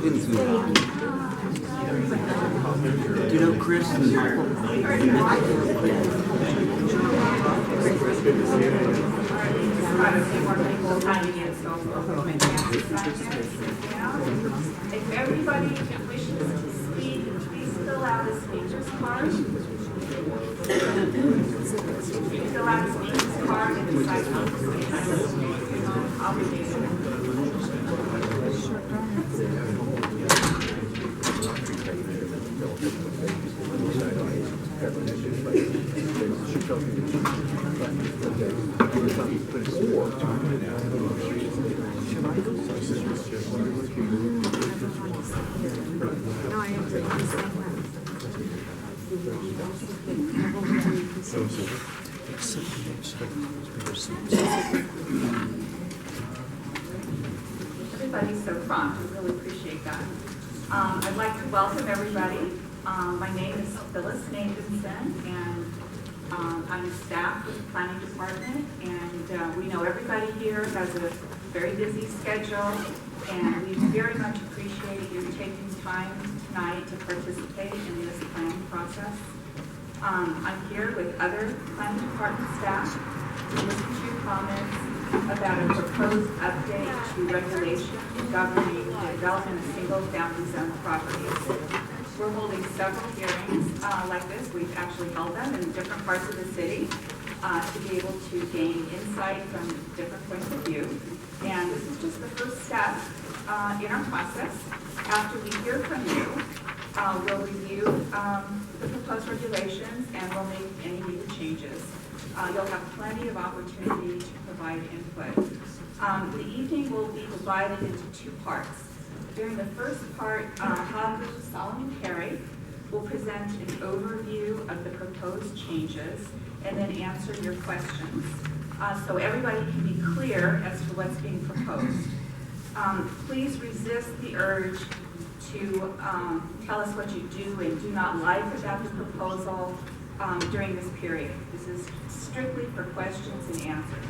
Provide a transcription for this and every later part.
didn't see that. Do you know Chris and Michael? If everybody wishes to speak, please fill out a speaker's card. Fill out a speaker's card and decide how to speak. Everybody's so prompt. We really appreciate that. I'd like to welcome everybody. My name is Phyllis Nathanson, and I'm staff with the Planning Department. And we know everybody here has a very busy schedule, and we very much appreciate you taking time tonight to participate in this planning process. I'm here with other Planning Department staff to listen to your comments about a proposed update to regulations governing the development of single-family zone properties. We're holding several hearings like this. We've actually held them in different parts of the city to be able to gain insight from different points of view. And this is just the first step in our process. After we hear from you, we'll review the proposed regulations and we'll make any needed changes. You'll have plenty of opportunity to provide input. The evening will be divided into two parts. During the first part, Hub, Solomon Carey will present an overview of the proposed changes and then answer your questions. So everybody can be clear as to what's being proposed. Please resist the urge to tell us what you do and do not like about the proposal during this period. This is strictly for questions and answers.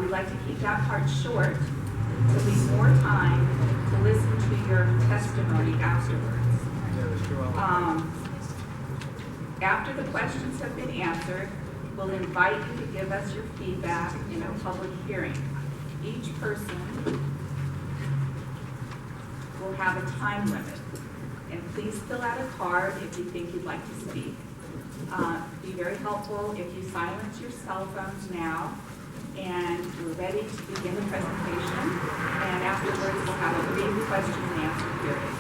We'd like to keep that part short to leave more time to listen to your testimony afterwards. After the questions have been answered, we'll invite you to give us your feedback in a public hearing. Each person will have a time limit. And please fill out a card if you think you'd like to speak. Be very helpful if you silence your cell phones now. And we're ready to begin the presentation. And afterwards, we'll have a brief question and answer period.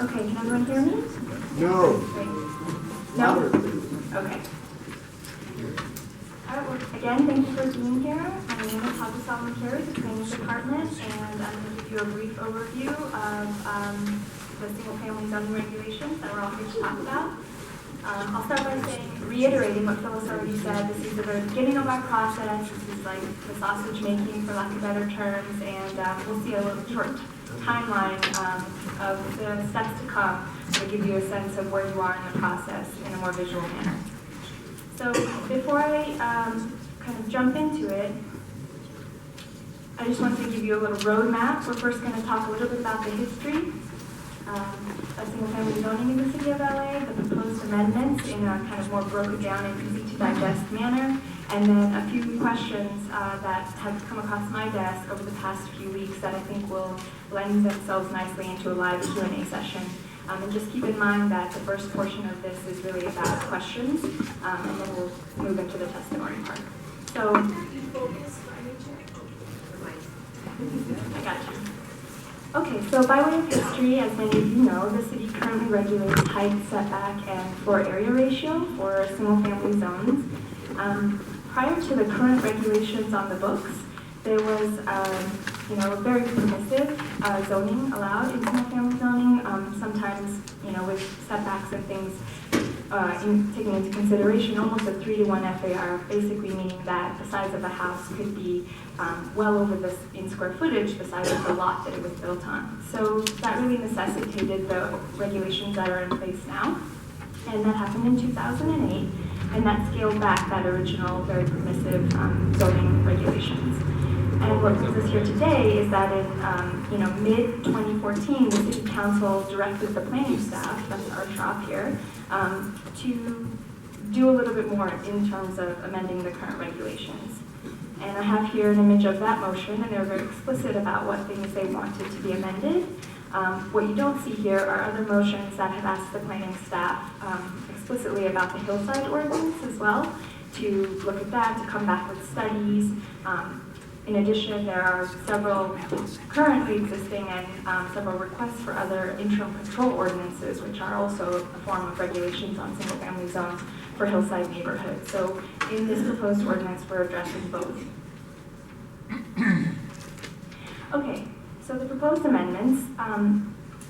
Okay, can everyone hear me? No. No? Okay. All right, well, again, thank you for being here. My name is Solomon Carey, the Planning Department, and I'm going to give you a brief overview of the single-family zoning regulations that we're all here to talk about. I'll start by reiterating what Phyllis already said. This is the very beginning of our process. This is like the sausage making, for lack of better terms, and we'll see a little short timeline of the steps to come to give you a sense of where you are in the process in a more visual manner. So before I kind of jump into it, I just wanted to give you a little roadmap. We're first going to talk a little bit about the history of single-family zoning in the city of LA, the proposed amendments in a kind of more broken down and easy to digest manner, and then a few questions that have come across my desk over the past few weeks that I think will lend themselves nicely into a live Q&A session. And just keep in mind that the first portion of this is really about questions, and then we'll move into the testimony part. So, I got you. Okay, so by way of history, as many of you know, the city currently regulates height, setback, and floor area ratio for single-family zones. Prior to the current regulations on the books, there was very permissive zoning allowed in single-family zoning. Sometimes, with setbacks and things taking into consideration almost a 3-to-1 FAR, basically meaning that the size of the house could be well over this in square footage, the size of the lot that it was built on. So that really necessitated the regulations that are in place now. And that happened in 2008, and that scaled back that original very permissive zoning regulations. And what brings us here today is that in mid-2014, the City Council directed the planning staff, that's our shop here, to do a little bit more in terms of amending the current regulations. And I have here an image of that motion, and they're very explicit about what things they wanted to be amended. What you don't see here are other motions that have asked the planning staff explicitly about the hillside ordinance as well, to look at that, to come back with studies. In addition, there are several currently existing and several requests for other interim control ordinances, which are also a form of regulations on single-family zones for hillside neighborhoods. So in this proposed ordinance, we're addressing both. Okay, so the proposed amendments,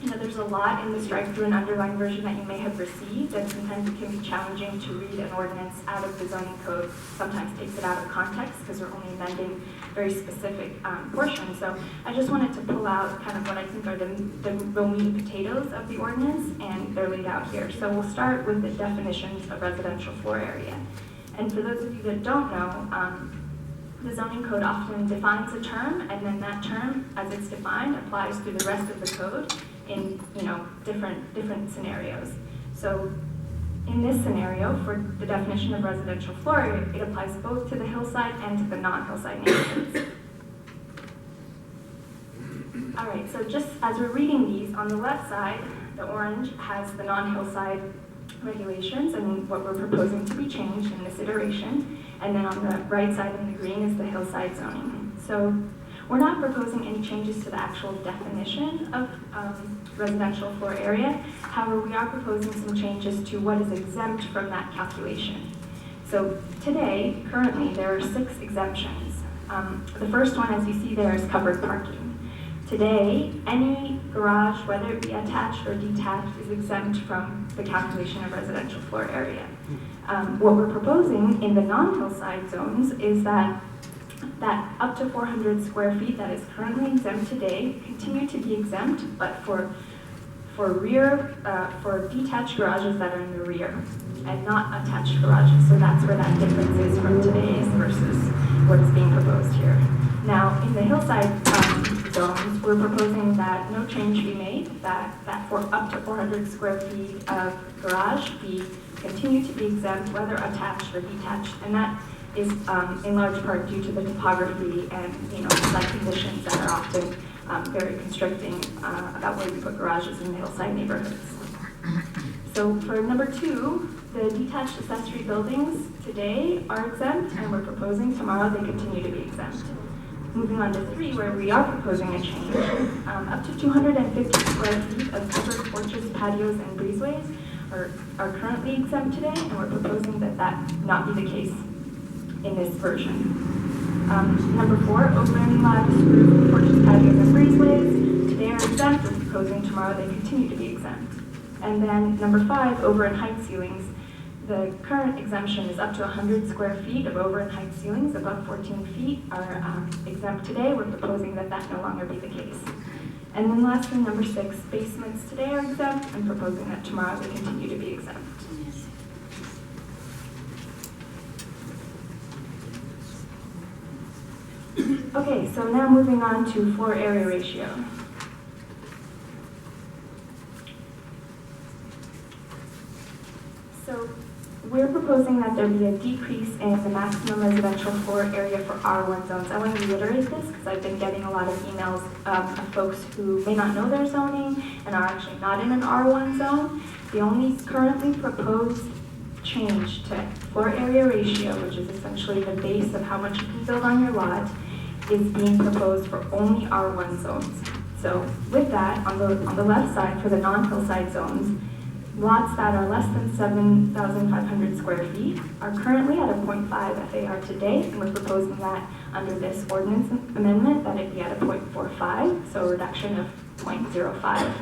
there's a lot in the strike-through and underlined version that you may have received, and sometimes it can be challenging to read an ordinance out of the zoning code. Sometimes takes it out of context because we're only amending very specific portions. So I just wanted to pull out kind of what I think are the real meat and potatoes of the ordinance, and they're laid out here. So we'll start with the definitions of residential floor area. And for those of you that don't know, the zoning code often defines a term, and then that term, as it's defined, applies to the rest of the code in different scenarios. So in this scenario, for the definition of residential floor area, it applies both to the hillside and to the non-hillside neighborhoods. All right, so just as we're reading these, on the left side, the orange has the non-hillside regulations and what we're proposing to be changed in this iteration. And then on the right side in the green is the hillside zoning. So we're not proposing any changes to the actual definition of residential floor area. However, we are proposing some changes to what is exempt from that calculation. So today, currently, there are 6 exemptions. The first one, as you see there, is covered parking. Today, any garage, whether it be attached or detached, is exempt from the calculation of residential floor area. What we're proposing in the non-hillside zones is that up to 400 square feet that is currently exempt today continue to be exempt, but for detached garages that are in the rear and not attached garages. So that's where that difference is from today's versus what is being proposed here. Now, in the hillside zones, we're proposing that no change be made, that for up to 400 square feet of garage continue to be exempt, whether attached or detached, and that is in large part due to the topography and site conditions that are often very constricting about where we put garages in the hillside neighborhoods. So for number 2, the detached accessory buildings today are exempt, and we're proposing tomorrow they continue to be exempt. Moving on to 3, where we are proposing a change, up to 250 square feet of covered porches, patios, and breezeways are currently exempt today, and we're proposing that not be the case in this version. Number 4, open lattice roof porches, patios, and breezeways today are exempt. We're proposing tomorrow they continue to be exempt. And then number 5, over and height ceilings. The current exemption is up to 100 square feet of over and height ceilings above 14 feet are exempt today. We're proposing that no longer be the case. And then lastly, number 6, basements today are exempt, and proposing that tomorrow they continue to be exempt. Okay, so now moving on to floor area ratio. So we're proposing that there be a decrease in the maximum residential floor area for R1 zones. I want to reiterate this because I've been getting a lot of emails of folks who may not know their zoning and are actually not in an R1 zone. The only currently proposed change to floor area ratio, which is essentially the base of how much you can build on your lot, is being proposed for only R1 zones. So with that, on the left side, for the non-hillside zones, lots that are less than 7,500 square feet are currently at a 0.5 FAR today, and we're proposing that under this ordinance amendment that it be at a 0.45, so a reduction of 0.05.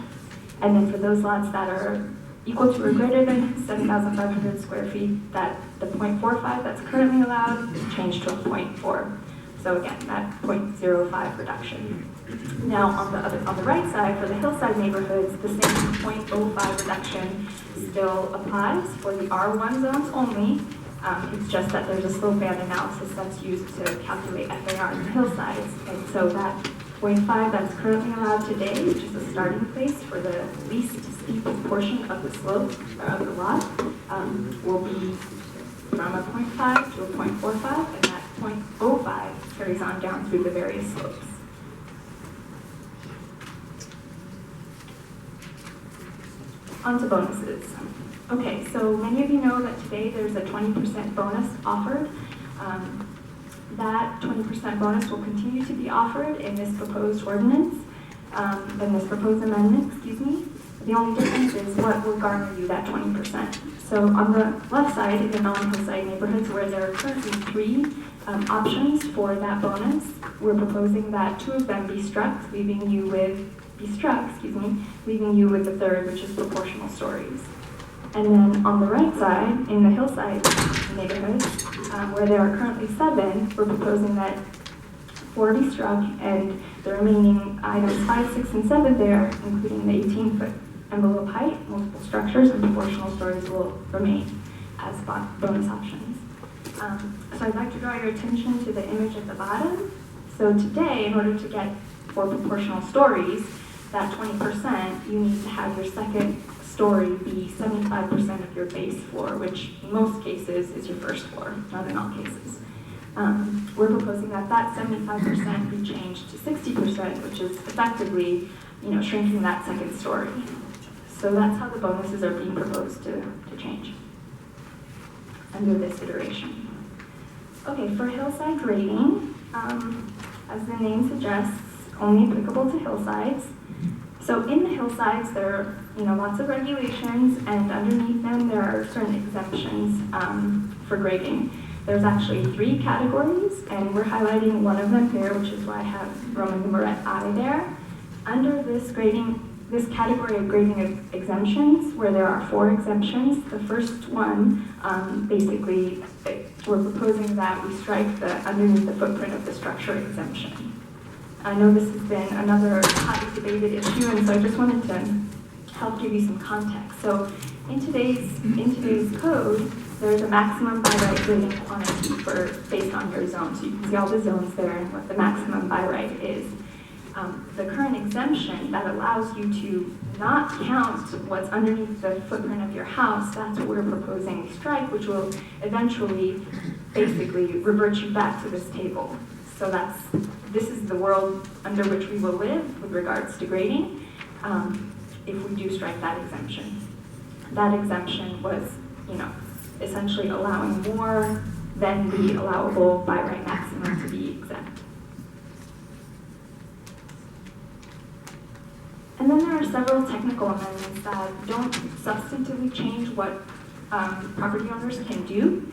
And then for those lots that are equal to or greater than 7,500 square feet, that the 0.45 that's currently allowed is changed to a 0.4. So again, that 0.05 reduction. Now on the right side, for the hillside neighborhoods, the same 0.05 reduction still applies for the R1 zones only. It's just that there's a slope band analysis that's used to calculate FAR in the hillsides. And so that 0.5 that's currently allowed today, which is a starting place for the least steep portion of the slope or of the lot, will be from a 0.5 to a 0.45, and that 0.05 carries on down through the various slopes. On to bonuses. Okay, so many of you know that today there's a 20% bonus offered. That 20% bonus will continue to be offered in this proposed ordinance, in this proposed amendment, excuse me. The only difference is what will garner you that 20%. So on the left side, in the non-hillside neighborhoods where there are currently 3 options for that bonus, we're proposing that 2 of them be struck, leaving you with the third, which is proportional stories. And then on the right side, in the hillside neighborhoods, where there are currently 7, we're proposing that 4 be struck, and the remaining items 5, 6, and 7 there, including the 18-foot envelope height, multiple structures, and proportional stories will remain as bonus options. So I'd like to draw your attention to the image at the bottom. So today, in order to get 4 proportional stories, that 20%, you need to have your second story be 75% of your base floor, which in most cases is your first floor, not in all cases. We're proposing that 75% be changed to 60%, which is effectively, shrinking that second story. So that's how the bonuses are being proposed to change under this iteration. Okay, for hillside grading, as the name suggests, only applicable to hillsides. So in the hillsides, there are lots of regulations, and underneath them there are certain exemptions for grading. There's actually 3 categories, and we're highlighting one of them here, which is why I have Roman numeral I there. Under this category of grading exemptions, where there are 4 exemptions, the first one, basically, we're proposing that we strike the underneath the footprint of the structure exemption. I know this has been another hotly debated issue, and so I just wanted to help give you some context. So in today's code, there's a maximum by right grading quantity based on your zone. So you can see all the zones there and what the maximum by right is. The current exemption that allows you to not count what's underneath the footprint of your house, that's what we're proposing we strike, which will eventually basically revert you back to this table. So this is the world under which we will live with regards to grading if we do strike that exemption. That exemption was, essentially allowing more than the allowable by right maximum to be exempt. And then there are several technical amendments that don't substantively change what property owners can do.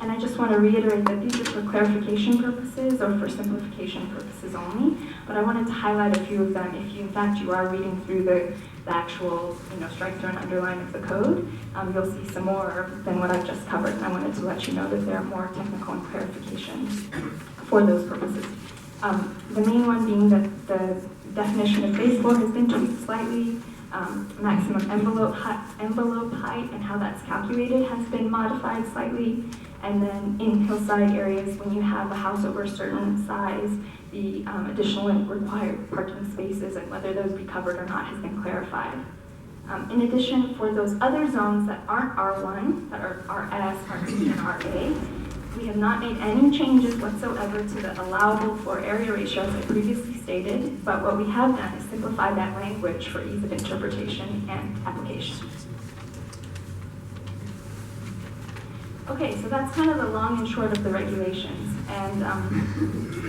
And I just want to reiterate that these are for clarification purposes or for simplification purposes only, but I wanted to highlight a few of them if in fact you are reading through the actual, strike through and underline of the code. You'll see some more than what I've just covered, and I wanted to let you know that there are more technical and clarifications for those purposes. The main one being that the definition of base floor has been tweaked slightly. Maximum envelope height and how that's calculated has been modified slightly. And then in hillside areas, when you have a house over a certain size, the additional required parking spaces and whether those be covered or not has been clarified. In addition, for those other zones that aren't R1, that are RS, RT, and RA, we have not made any changes whatsoever to the allowable floor area ratios I previously stated, but what we have done is simplify that language for ease of interpretation and application. Okay, so that's kind of the long and short of the regulations. And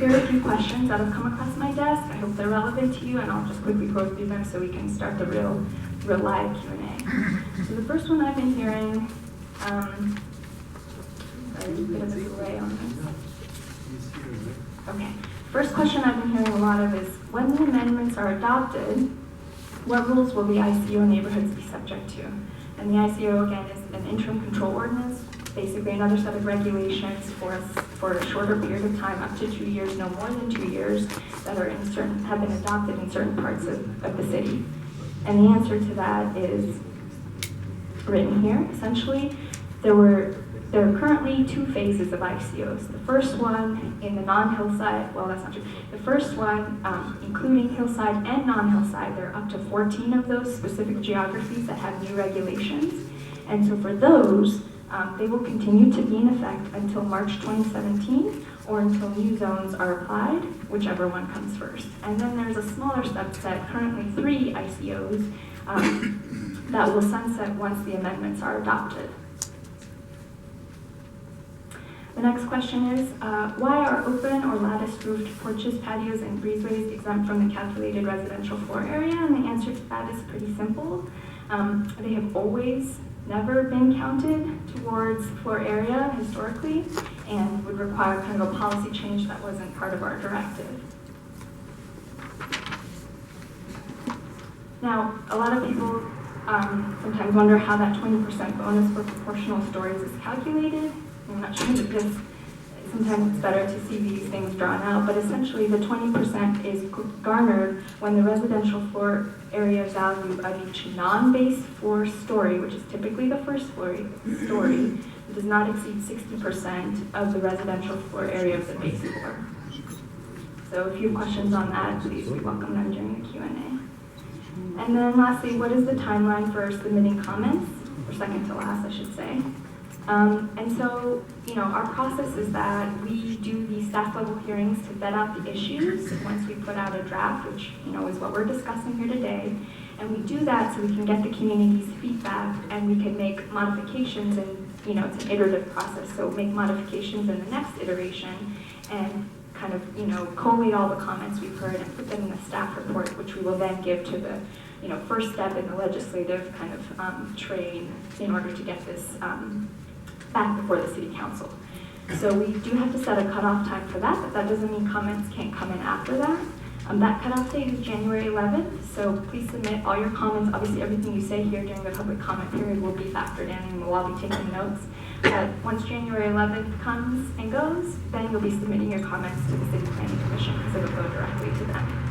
here are a few questions that have come across my desk. I hope they're relevant to you, and I'll just quickly go through them so we can start the real live Q&A. So the first one I've been hearing, there's a bit of a delay on this. Okay, first question I've been hearing a lot of is, when the amendments are adopted, What rules will the ICO neighborhoods be subject to? And the ICO, again, is an interim control ordinance, basically another set of regulations for a shorter period of time, up to 2 years, no more than 2 years, that are have been adopted in certain parts of the city. And the answer to that is written here. Essentially, there are currently 2 phases of ICOs. The first one in the non-hillside, well, that's not true. The first one, including hillside and non-hillside, there are up to 14 of those specific geographies that have new regulations. And so for those, they will continue to be in effect until March 2017 or until new zones are applied, whichever one comes first. And then there's a smaller subset, currently 3 ICOs, that will sunset once the amendments are adopted. The next question is, why are open or lattice roofed porches, patios, and breezeways exempt from the calculated residential floor area? And the answer to that is pretty simple. They have always never been counted towards floor area historically, and would require kind of a policy change that wasn't part of our directive. Now, a lot of people sometimes wonder how that 20% bonus for proportional stories is calculated. I'm not sure because sometimes it's better to see these things drawn out, but essentially the 20% is garnered when the residential floor area value of each non-base floor story, which is typically the first story, does not exceed 60% of the residential floor area of the base floor. So if you have questions on that, please we welcome them during the Q&A. And then lastly, what is the timeline for submitting comments? Or second to last, I should say. And so, our process is that we do these staff level hearings to vet out the issues once we put out a draft, which, is what we're discussing here today. And we do that so we can get the community's feedback and we can make modifications, and, it's an iterative process. So make modifications in the next iteration and kind of, collate all the comments we've heard and put them in the staff report, which we will then give to the, first step in the legislative kind of train in order to get this back before the city council. So we do have to set a cutoff time for that, but that doesn't mean comments can't come in after that. That cutoff date is January 11th, so please submit all your comments. Obviously, everything you say here during the public comment period will be factored in, and we'll all be taking notes. But once January 11th comes and goes, then you'll be submitting your comments to the City Planning Commission because it'll go directly to them.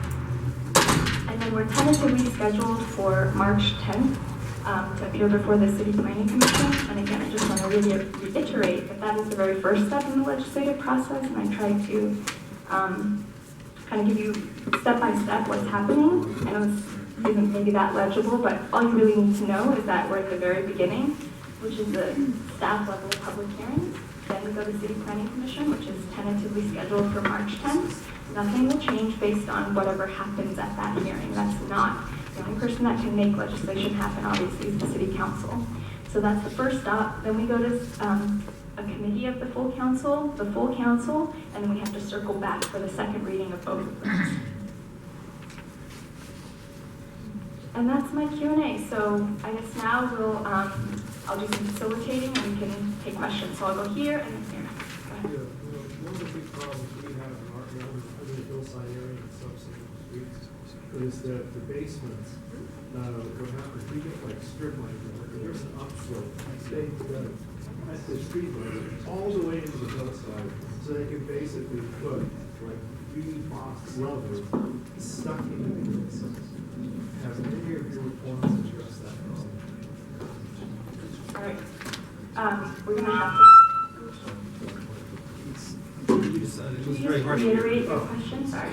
And then we're tentatively scheduled for March 10th to appear before the City Planning Commission. And again, I just want to really reiterate that that is the very first step in the legislative process, and I try to kind of give you step by step what's happening. I know this isn't maybe that legible, but all you really need to know is that we're at the very beginning, which is the staff level public hearing. Then we go to City Planning Commission, which is tentatively scheduled for March 10th. Nothing will change based on whatever happens at that hearing. That's not the only person that can make legislation happen, obviously, is the City Council. So that's the first stop. Then we go to a committee of the full council, and then we have to circle back for the second reading of both of those. And that's my Q&A. So I guess now I'll do some facilitating and we can take questions. So I'll go here and then here. Go ahead. One of the big problems we have in our under the hillside area and subsequent streets is that the basements, what happens, we get like strip like that. There's an upslope, they at the street level, all the way into the hillside, so they can basically put like 3-box levels stuck into the hillside. Has any of your reforms addressed that problem? All right. We're going to have to reiterate your question. Sorry.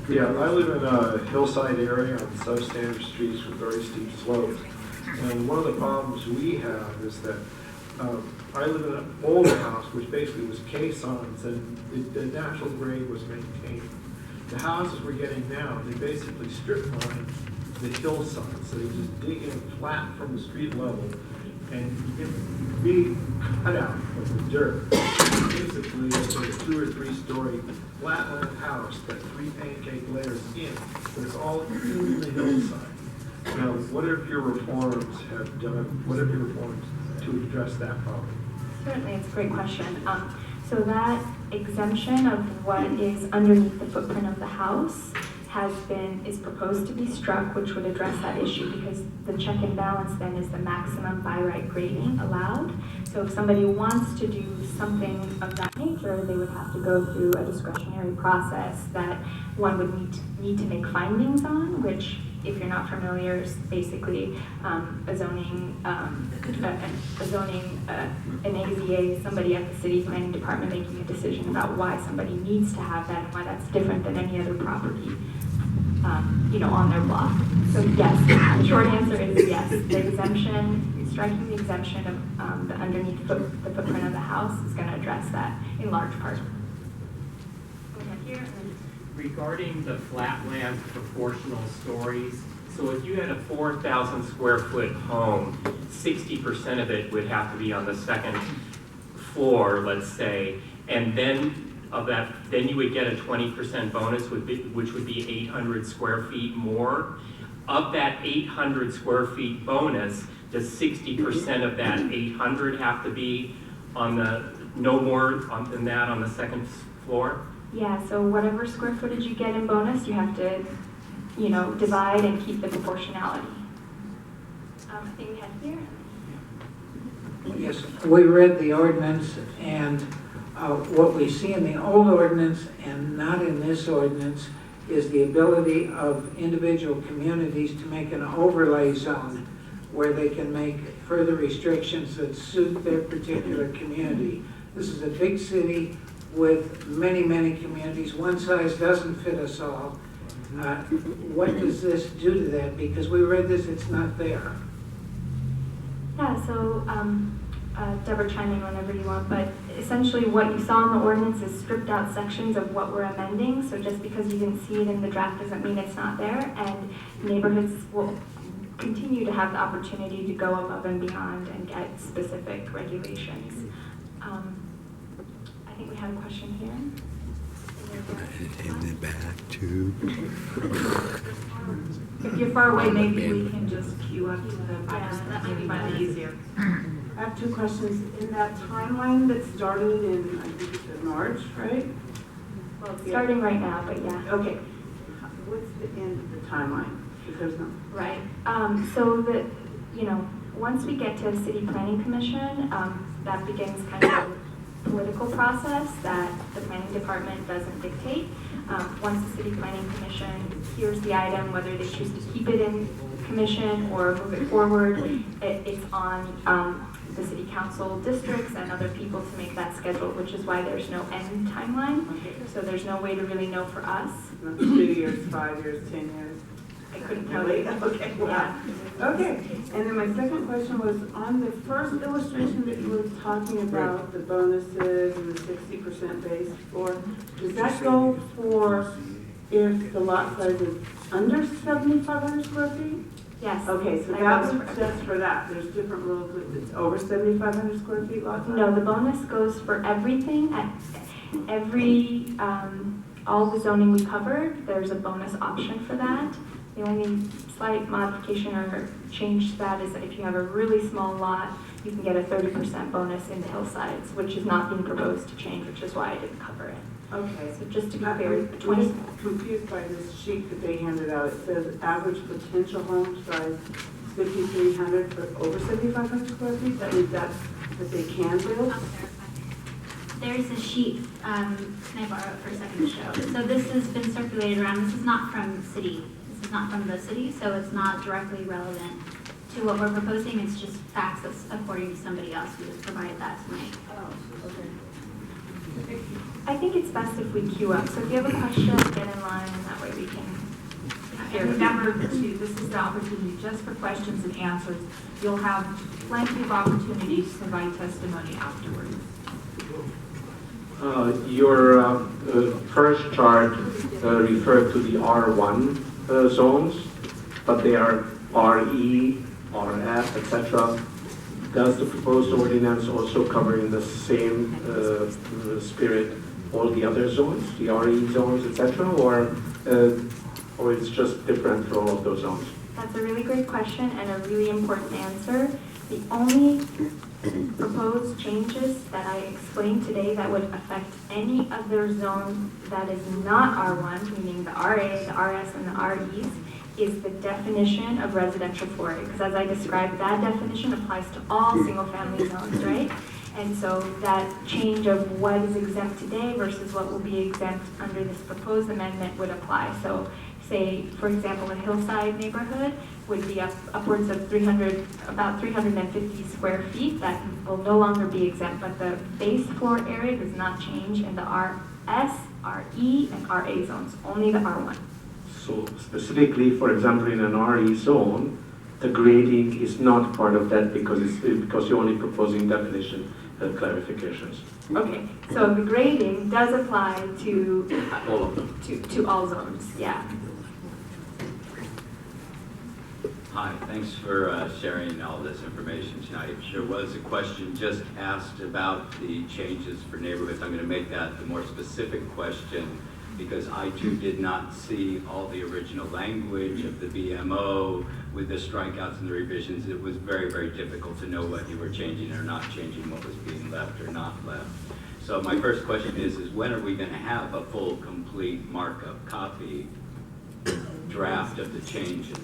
Yeah, I live in a hillside area on substandard streets with very steep slopes. And one of the problems we have is that I live in an older house, which basically was caissons, and the natural grade was maintained. The houses we're getting now, they basically strip mine the hillside, so they just dig in flat from the street level, and you get big cutout of the dirt. Basically, it's like a 2 or 3 story flatland house that 3 pancake layers in, but it's all in the hillside. Now, what have your reforms to address that problem? Certainly, it's a great question. So that exemption of what is underneath the footprint of the house is proposed to be struck, which would address that issue, because the check and balance then is the maximum by right grading allowed. So if somebody wants to do something of that nature, they would have to go through a discretionary process that one would need to make findings on, which, if you're not familiar, is basically an AZA, somebody at the city planning department making a decision about why somebody needs to have that and why that's different than any other property, on their block. So yes, the short answer is yes. The exemption, striking the exemption of the underneath the footprint of the house is going to address that in large part. Here, regarding the flatland proportional stories, so if you had a 4,000 square foot home, 60% of it would have to be on the second floor, let's say, and then then you would get a 20% bonus, which would be 800 square feet more. Of that 800 square feet bonus, does 60% of that 800 have to be on no more than that on the second floor? Yeah, so whatever square footage you get in bonus, you have to, divide and keep the proportionality. I think we had here. Yes, we read the ordinance, and what we see in the old ordinance and not in this ordinance is the ability of individual communities to make an overlay zone where they can make further restrictions that suit their particular community. This is a big city with many, many communities. One size doesn't fit us all. What does this do to that? Because we read this, it's not there. Yeah, so Deborah, chime in whenever you want, but essentially what you saw in the ordinance is stripped out sections of what we're amending. So just because you didn't see it in the draft doesn't mean it's not there, and neighborhoods will continue to have the opportunity to go above and beyond and get specific regulations. I think we have a question here. In the back too. If you're far away, maybe we can just queue up to the back. That might be much easier. I have two questions. In that timeline that started in, I think it's in March, right? Well, it's starting right now, but yeah. Okay. What's the end of the timeline? If there's no. Right. So that, once we get to a city planning commission, that begins kind of a political process that the planning department doesn't dictate. Once the city planning commission hears the item, whether they choose to keep it in commission or move it forward, it's on the city council districts and other people to make that schedule, which is why there's no end timeline. Okay. So there's no way to really know for us. Not 2 years, 5 years, 10 years. I couldn't tell you. Okay. Wow. Okay. And then my second question was on the first illustration that you were talking about, the bonuses and the 60% base for, does that go for if the lot size is under 7,500 square feet? Yes. Okay, so That that goes was for just for that. There's different rules if it's over 7,500 square feet lot size? No, the bonus goes for everything at every, all the zoning we covered, there's a bonus option for that. The only slight modification or change to that is that if you have a really small lot, you can get a 30% bonus in the hillsides, which is not being proposed to change, which is why I didn't cover it. Okay. So just to be clear, I'm just confused by this sheet that they handed out. It says average potential home size 5,300 for over 7,500 square feet. That means that's that they can build? There's a sheet, can I borrow it for a second to show? So this has been circulated around, this is not from city, this is not from the city, so it's not directly relevant to what we're proposing, it's just facts that's according to somebody else who has provided that tonight. Oh, okay. I think it's best if we queue up. So if you have a question, get in line, and that way we can hear. And remember, too, this is the opportunity just for questions and answers. You'll have plenty of opportunity to provide testimony afterwards. Your first chart referred to the R1 zones, but they are RE, RF, etc. Does the proposed ordinance also cover in the same spirit all the other zones, the RE zones, etc., or it's just different for all of those zones? That's a really great question and a really important answer. The only proposed changes that I explained today that would affect any other zone that is not R1, meaning the RA, the RS, and the REs, is the definition of residential floor area. Because as I described, that definition applies to all single-family zones, right? And so that change of what is exempt today versus what will be exempt under this proposed amendment would apply. So say, for example, a hillside neighborhood would be upwards of about 350 square feet. That will no longer be exempt, but the base floor area does not change in the RS, RE, and RA zones, only the R1. So specifically, for example, in an RE zone, the grading is not part of that because you're only proposing definition clarifications. Okay, so the grading does apply to All of them. to all zones, yeah. Hi, thanks for sharing all this information tonight. There was a question just asked about the changes for neighborhoods. I'm going to make that the more specific question because I too did not see all the original language of the BMO with the strikeouts and the revisions. It was very, very difficult to know what you were changing or not changing, what was being left or not left. So my first question is when are we going to have a full, complete markup copy draft of the changes?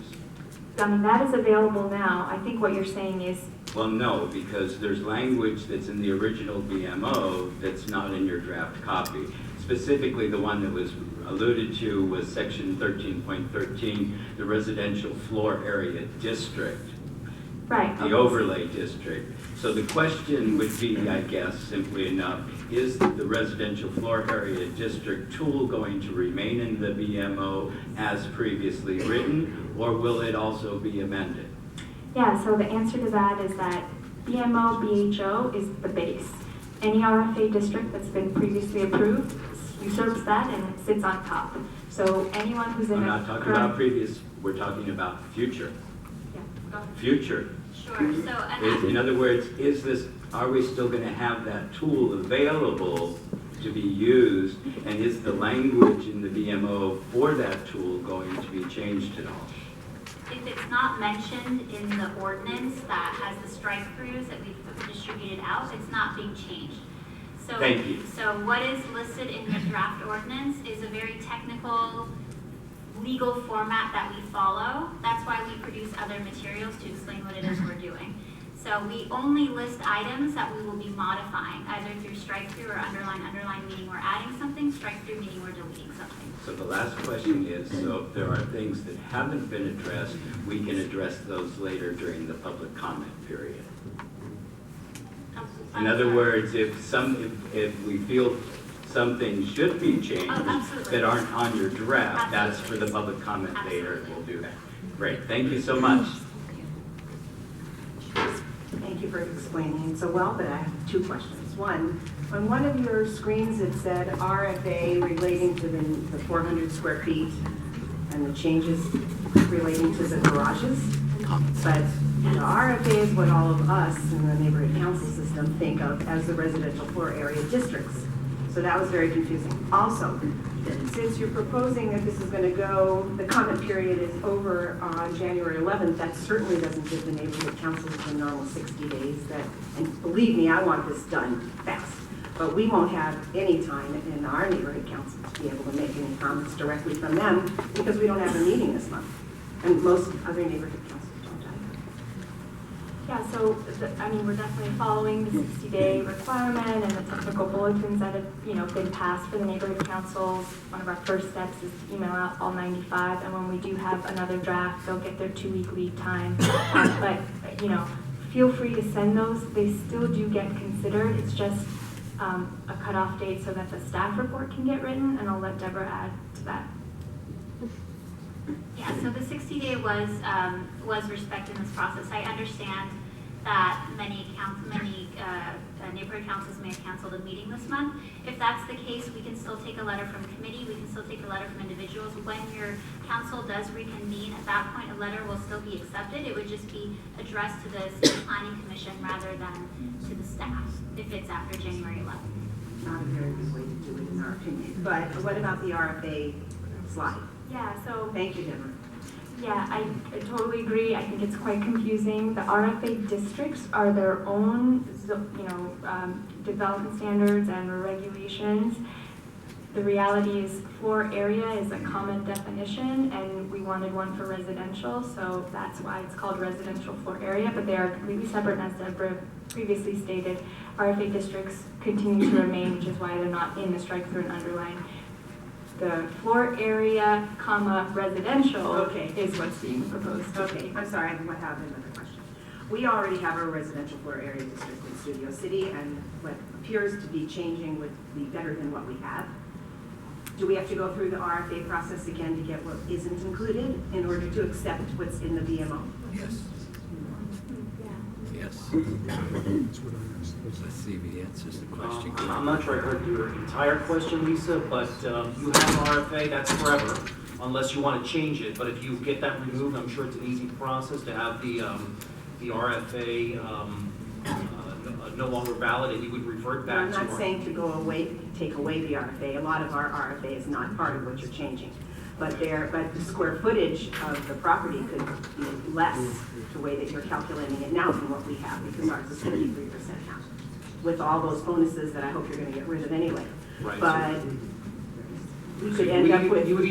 I mean, that is available now. I think what you're saying is, Well, no, because there's language that's in the original BMO that's not in your draft copy. Specifically, the one that was alluded to was section 13.13, the residential floor area district, right. the overlay district. So the question would be, I guess, simply enough, is the residential floor area district tool going to remain in the BMO as previously written, or will it also be amended? Yeah, so the answer to that is that BMO, BHO is the base. Any RFA district that's been previously approved usurps that and it sits on top. So anyone who's in I'm a not talking current- about previous, we're talking about future. Yeah, go ahead. Future. Sure, so, and In other words, are we still going to have that tool available to be used? And is the language in the BMO for that tool going to be changed at all? if it's not mentioned in the ordinance that has the strike-throughs that we've distributed out, it's not being changed. So, Thank you. So what is listed in the draft ordinance is a very technical, legal format that we follow. That's why we produce other materials to explain what it is we're doing. So we only list items that we will be modifying, either through strike-through or underline, meaning we're adding something, strike-through meaning we're deleting something. So the last question is, so if there are things that haven't been addressed, we can address those later during the public comment period. In other words, if we feel some things should be changed absolutely. that aren't on your draft, that's for the public comment later, Absolutely. we'll do that. Great, thank you so much. Thank you for explaining it so well, but I have two questions. One, on one of your screens it said RFA relating to the 400 square feet and the changes relating to the garages. But the RFA is what all of us in the neighborhood council system think of as the residential floor area districts. So that was very confusing. Also, since you're proposing that this is going to go, the comment period is over on January 11th, that certainly doesn't give the neighborhood councils the normal 60 days. And believe me, I want this done fast. But we won't have any time in our neighborhood council to be able to make any comments directly from them because we don't have a meeting this month. And most other neighborhood councils don't either. Yeah, so, we're definitely following the 60-day requirement and the technical bulletins that have, been passed for the neighborhood councils. One of our first steps is to email out all 95, and when we do have another draft, they'll get their 2-week lead time. But, feel free to send those. They still do get considered. It's just a cutoff date so that the staff report can get written, and I'll let Deborah add to that. Yeah, so the 60-day was respected in this process. I understand that many neighborhood councils may have canceled a meeting this month. If that's the case, we can still take a letter from committee, we can still take a letter from individuals. When your council does reconvene, at that point, a letter will still be accepted. It would just be addressed to the city planning commission rather than to the staff, if it's after January 11th. Not a very good way to do it in our opinion. But what about the RFA slide? Yeah, so Thank you, Deborah. Yeah, I totally agree. I think it's quite confusing. The RFA districts are their own, development standards and regulations. The reality is floor area is a common definition, and we wanted one for residential, so that's why it's called residential floor area, but they are completely separate, and as Deborah previously stated, RFA districts continue to remain, which is why they're not in the strike-through and underline. The floor area, comma, residential Okay. is what's being proposed. Okay, I'm sorry, I have another question. We already have a residential floor area district in Studio City, and what appears to be changing would be better than what we have. Do we have to go through the RFA process again to get what isn't included in order to accept what's in the BMO? Yes. Yes. Let's see if he answers the question. I'm not sure I heard your entire question, Lisa, but you have an RFA, that's forever, unless you want to change it. But if you get that removed, I'm sure it's an easy process to have the RFA no longer valid, and you would revert back to. I'm not saying to go away, take away the RFA. A lot of our RFA is not part of what you're changing. But the square footage of the property could be less the way that you're calculating it now than what we have, because ours is 53% now, with all those bonuses that I hope you're going to get rid of anyway. Right. But we So could end up with. you would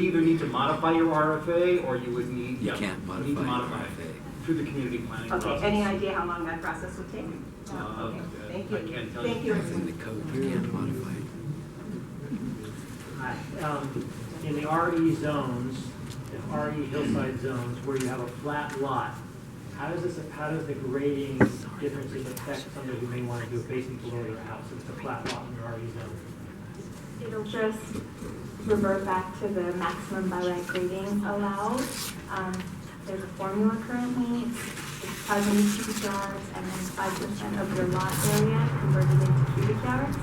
either need to modify your RFA, or you would need. You can't modify need to your modify RFA. it through the community planning Okay, process. any idea how long that process would take? Okay, thank you. I can't tell Thank you. you. It's in the code, you can't modify it. In the RE zones, the RE hillside zones, where you have a flat lot, how does the grading differences affect somebody who may want to do a basement below their house if it's a flat lot in the RE zone? It'll just revert back to the maximum by right grading allowed. There's a formula currently, it's 500 cubic yards and then 5% of your lot area converted into cubic yards,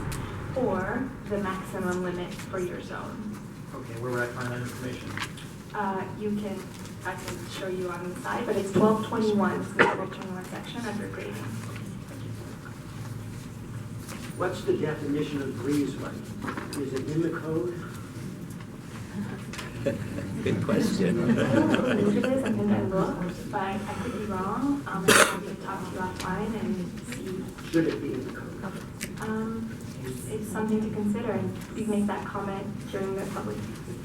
or the maximum limit for your zone. Okay, where would I find that information? I can show you on the side, but it's 1221, it's the 1221 section under grading. What's the definition of breezeway? Is it in the code? Good question. I don't know what it is, I think I looked, but I could be wrong. I have to talk to you offline and see. Should it be in the code? It's something to consider, and you can make that comment during the public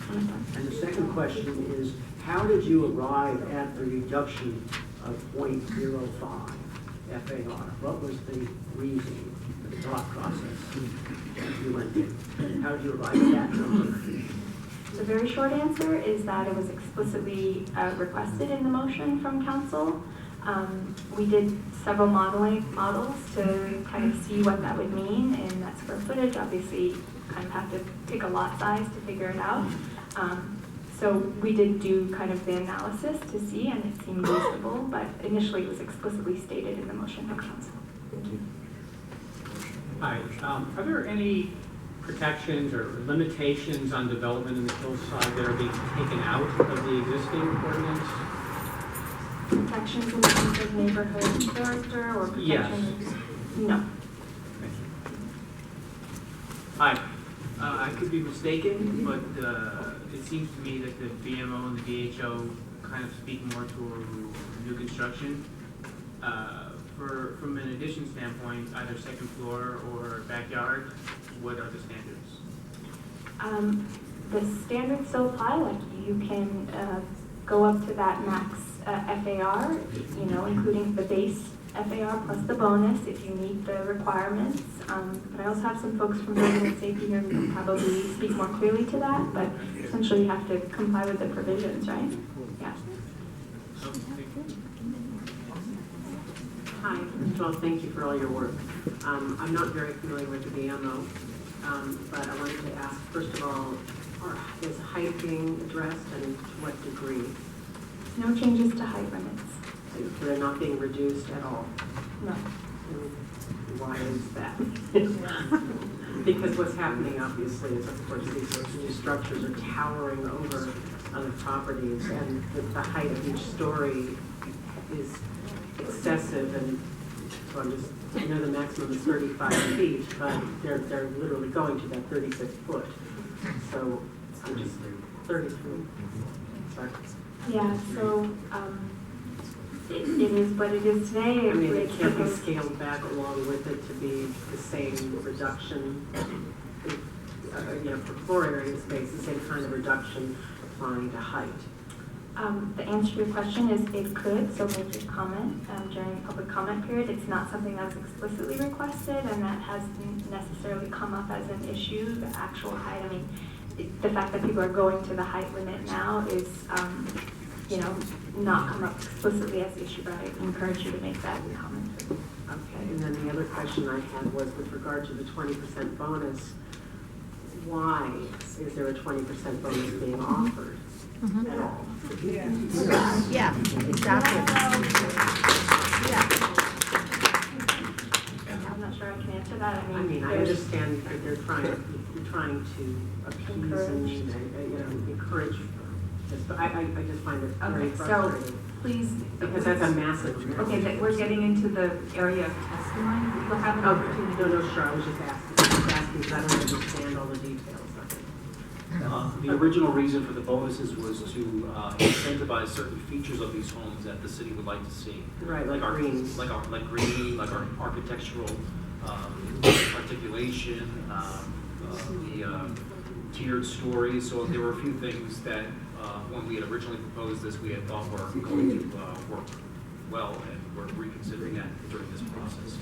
comment. And the second question is, how did you arrive at the reduction of 0.05 FAR? What was the reason, the thought process that you went in? How did you arrive at that number? The very short answer is that it was explicitly requested in the motion from council. We did several models to kind of see what that would mean in that square footage. Obviously, you kind of have to pick a lot size to figure it out. So we did do kind of the analysis to see, and it seemed reasonable, but initially it was explicitly stated in the motion from council. Hi, are there any protections or limitations on development in the hillside that are being taken out of the existing ordinance? Protections in terms of neighborhood character or protections? Yes. No. Hi, I could be mistaken, but it seems to me that the BMO and the DHO kind of speak more to new construction. From an addition standpoint, either second floor or backyard, what are the standards? The standards still apply, like you can go up to that max FAR, including the base FAR plus the bonus if you meet the requirements. But I also have some folks from building and safety here who can probably speak more clearly to that, but essentially you have to comply with the provisions, right? Yeah. Hi, well, thank you for all your work. I'm not very familiar with the BMO, but I wanted to ask, first of all, is height being addressed and to what degree? No changes to height limits. So they're not being reduced at all? No. And why is that? Because what's happening, obviously, is of course these new structures are towering over other properties, and the height of each story is excessive, and so I know the maximum is 35 feet, but they're literally going to that 36 foot. So I'm just 30 feet. Sorry. Yeah, so, it is what it is today. I mean, it It's can't be proposed- scaled back along with it to be the same reduction, for floor area space, the same kind of reduction applying to height. The answer to your question is it could, so make your comment during the public comment period. It's not something that's explicitly requested, and that hasn't necessarily come up as an issue, the actual height. I mean, the fact that people are going to the height limit now is, not come up explicitly as the issue, but I encourage you to make that comment. Okay, and then the other question I had was with regard to the 20% bonus. Why is there a 20% bonus being offered at all? Yeah, exactly. I'm not sure I can answer that. I mean, I there's- understand that you're trying to appease and, encourage this, but I just find it very Okay, so frustrating. please. Because that's a massive amount. Okay, we're getting into the area of testimony. You'll have an opportunity. No, sure, I was just asking, because I don't understand all the details of it. The original reason for the bonuses was to incentivize certain features of these homes that the city would like to see. Right, like our green. like green, like our architectural articulation, the tiered stories. So there were a few things that when we had originally proposed this, we had thought were going to work well, and we're reconsidering that during this process.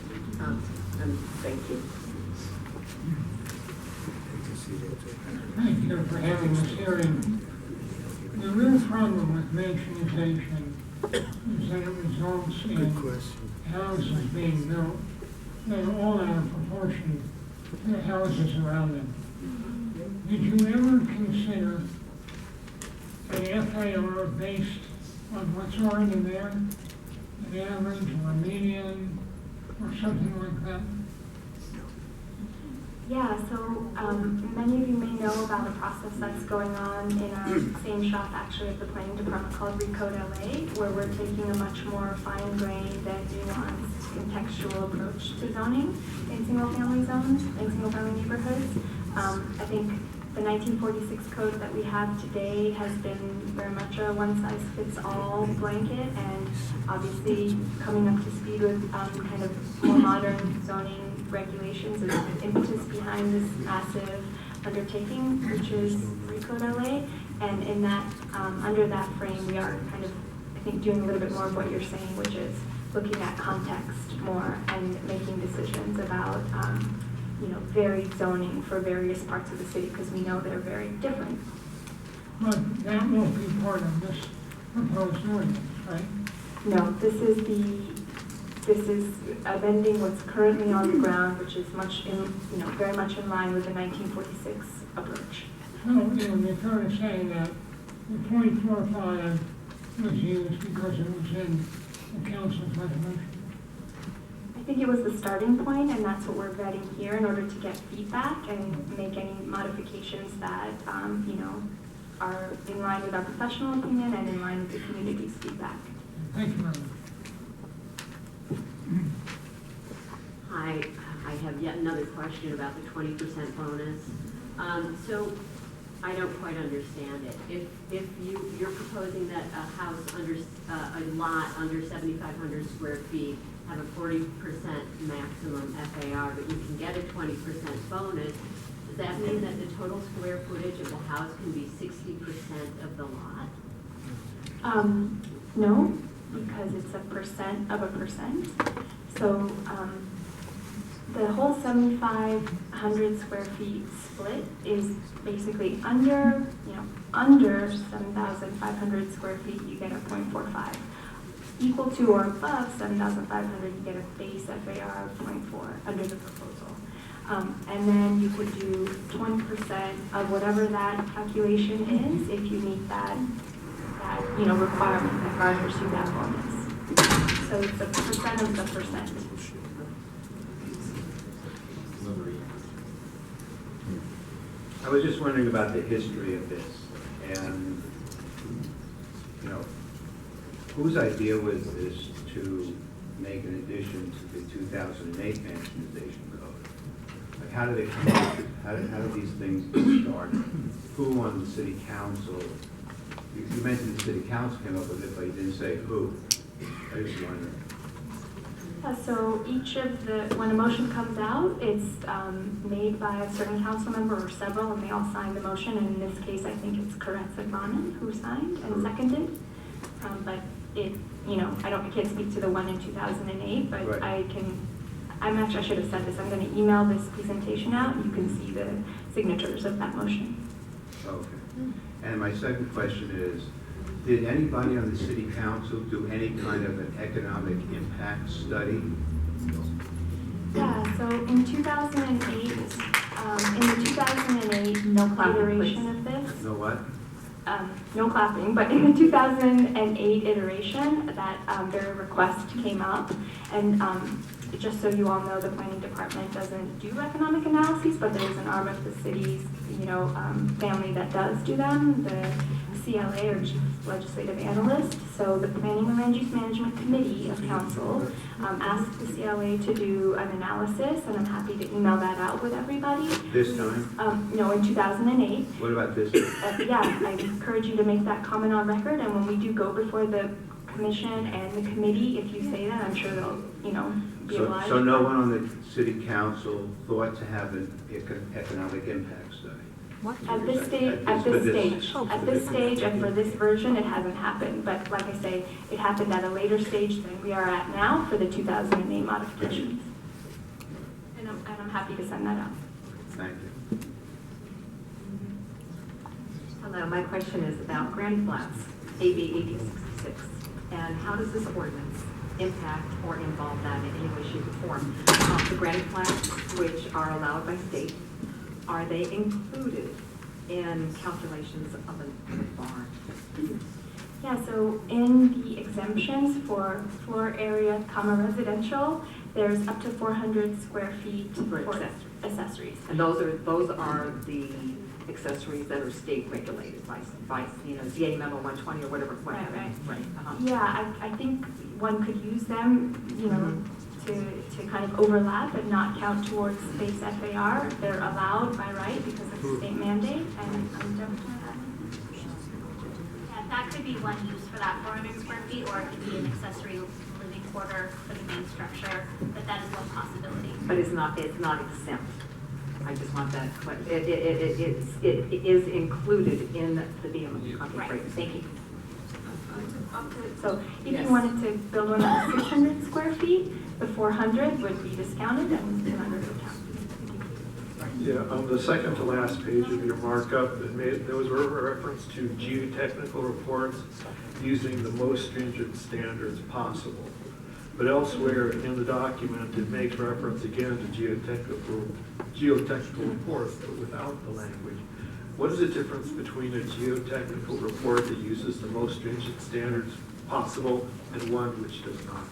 And thank you. Thank you for having this hearing. The real problem with mansionization is that it results in houses being built that are all out of proportion to the houses around them. Did you ever consider an FAR based on what's already there, an average or a median or something like that? Yeah, so many of you may know about a process that's going on in our same shop, actually, at the planning department called Recode LA, where we're taking a much more fine-grained and nuanced contextual approach to zoning in single-family zones, in single-family neighborhoods. I think the 1946 code that we have today has been very much a one-size-fits-all blanket, and obviously coming up to speed with kind of more modern zoning regulations is the impetus behind this massive undertaking, which is Recode LA. And in that, under that frame, we are kind of, I think, doing a little bit more of what you're saying, which is looking at context more and making decisions about, varied zoning for various parts of the city, because we know they're very different. But that won't be part of this proposed ordinance, right? No, this is amending what's currently on the ground, which is very much in line with the 1946 approach. So it would be fair to say that the .45 was used because it was in the council's resolution. I think it was the starting point, and that's what we're vetting here in order to get feedback and make any modifications that, are in line with our professional opinion and in line with the community's feedback. Thank you very much. Hi, I have yet another question about the 20% bonus. So I don't quite understand it. If you're proposing that a house under, a lot under 7,500 square feet have a 40% maximum FAR, but you can get a 20% bonus, does that mean that the total square footage of the house can be 60% of the lot? No, because it's a percent of a percent. So the whole 7,500 square feet split is basically under 7,500 square feet, you get a 0.45. Equal to or above 7,500, you get a base FAR of 0.4 under the proposal. And then you could do 20% of whatever that calculation is if you meet that requirement that garners you that bonus. So it's a percent of the percent. I was just wondering about the history of this, and, whose idea was this to make an addition to the 2008 Mansionization Code? Like, how did it come up? How did these things get started? Who on the city council You mentioned the city council came up with it, but you didn't say who. I was wondering. So each of the, when a motion comes out, it's made by a certain council member or several, and they all sign the motion. And in this case, I think it's Karetsa Ghanem who signed and seconded. But it, you know, I can't speak to the one in 2008, but Right. I should have said this. I'm going to email this presentation out. You can see the signatures of that motion. Okay. And my second question is, did anybody on the city council do any kind of an economic impact study? Yeah, so in 2008, No clapping, iteration please. of this, No what? no clapping, but in the 2008 iteration, that very request came up. And just so you all know, the planning department doesn't do economic analyses, but there is an arm of the city's, family that does do them, the CLA, or Chief Legislative Analyst. So the Planning and Land Use Management Committee of Council asked the CLA to do an analysis, and I'm happy to email that out with everybody. This time? No, in 2008. What about this time? Yeah, I encourage you to make that comment on record, and when we do go before the commission and the committee, if you say that, I'm sure they'll, be obliged. So no one on the city council thought to have an economic impact study? At this stage, and for this version, it hasn't happened. But like I say, it happened at a later stage than we are at now for the 2008 modifications. And I'm happy to send that out. Thank you. Hello, my question is about Granny Flats, AB 1866. And how does this ordinance impact or involve that in any way, shape, or form? The Granny Flats, which are allowed by state, are they included in calculations of a barn? Yeah, so in the exemptions for floor area, residential, there's up to 400 square feet for accessories. And those are the accessories that are state regulated by ZA Memo 120 or whatever. Right. Yeah, I think one could use them, to kind of overlap and not count towards base FAR. They're allowed by right because of the state mandate, and I'm definitely Yeah, that could be one use for that 400 square feet, or it could be an accessory living quarter for the main structure, but that is one possibility. But it's not exempt. I just want that clear. It is included in the BMO. Okay, Right. great. Thank you. So if you wanted to build one at 600 square feet, the 400 would be discounted and 200 would count. Yeah, on the second to last page of your markup, there was a reference to geotechnical reports using the most stringent standards possible. But elsewhere in the document, it makes reference again to geotechnical reports, but without the language. What is the difference between a geotechnical report that uses the most stringent standards possible and one which does not?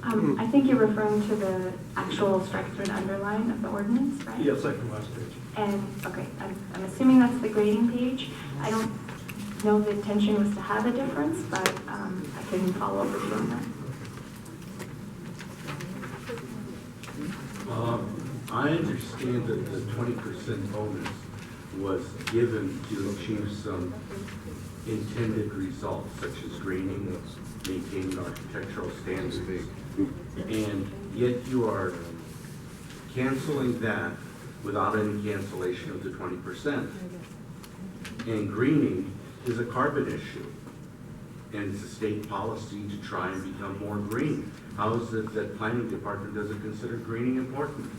I think you're referring to the actual strike through and underline of the ordinance, right? Yeah, second last page. And, okay, I'm assuming that's the grading page. I don't know the intention was to have a difference, but I can follow up with you on that. I understand that the 20% bonus was given to achieve some intended results, such as greening, maintaining architectural standards, and yet you are canceling that without any cancellation of the 20%. And greening is a carbon issue, and it's a state policy to try and become more green. How is it that planning department doesn't consider greening important?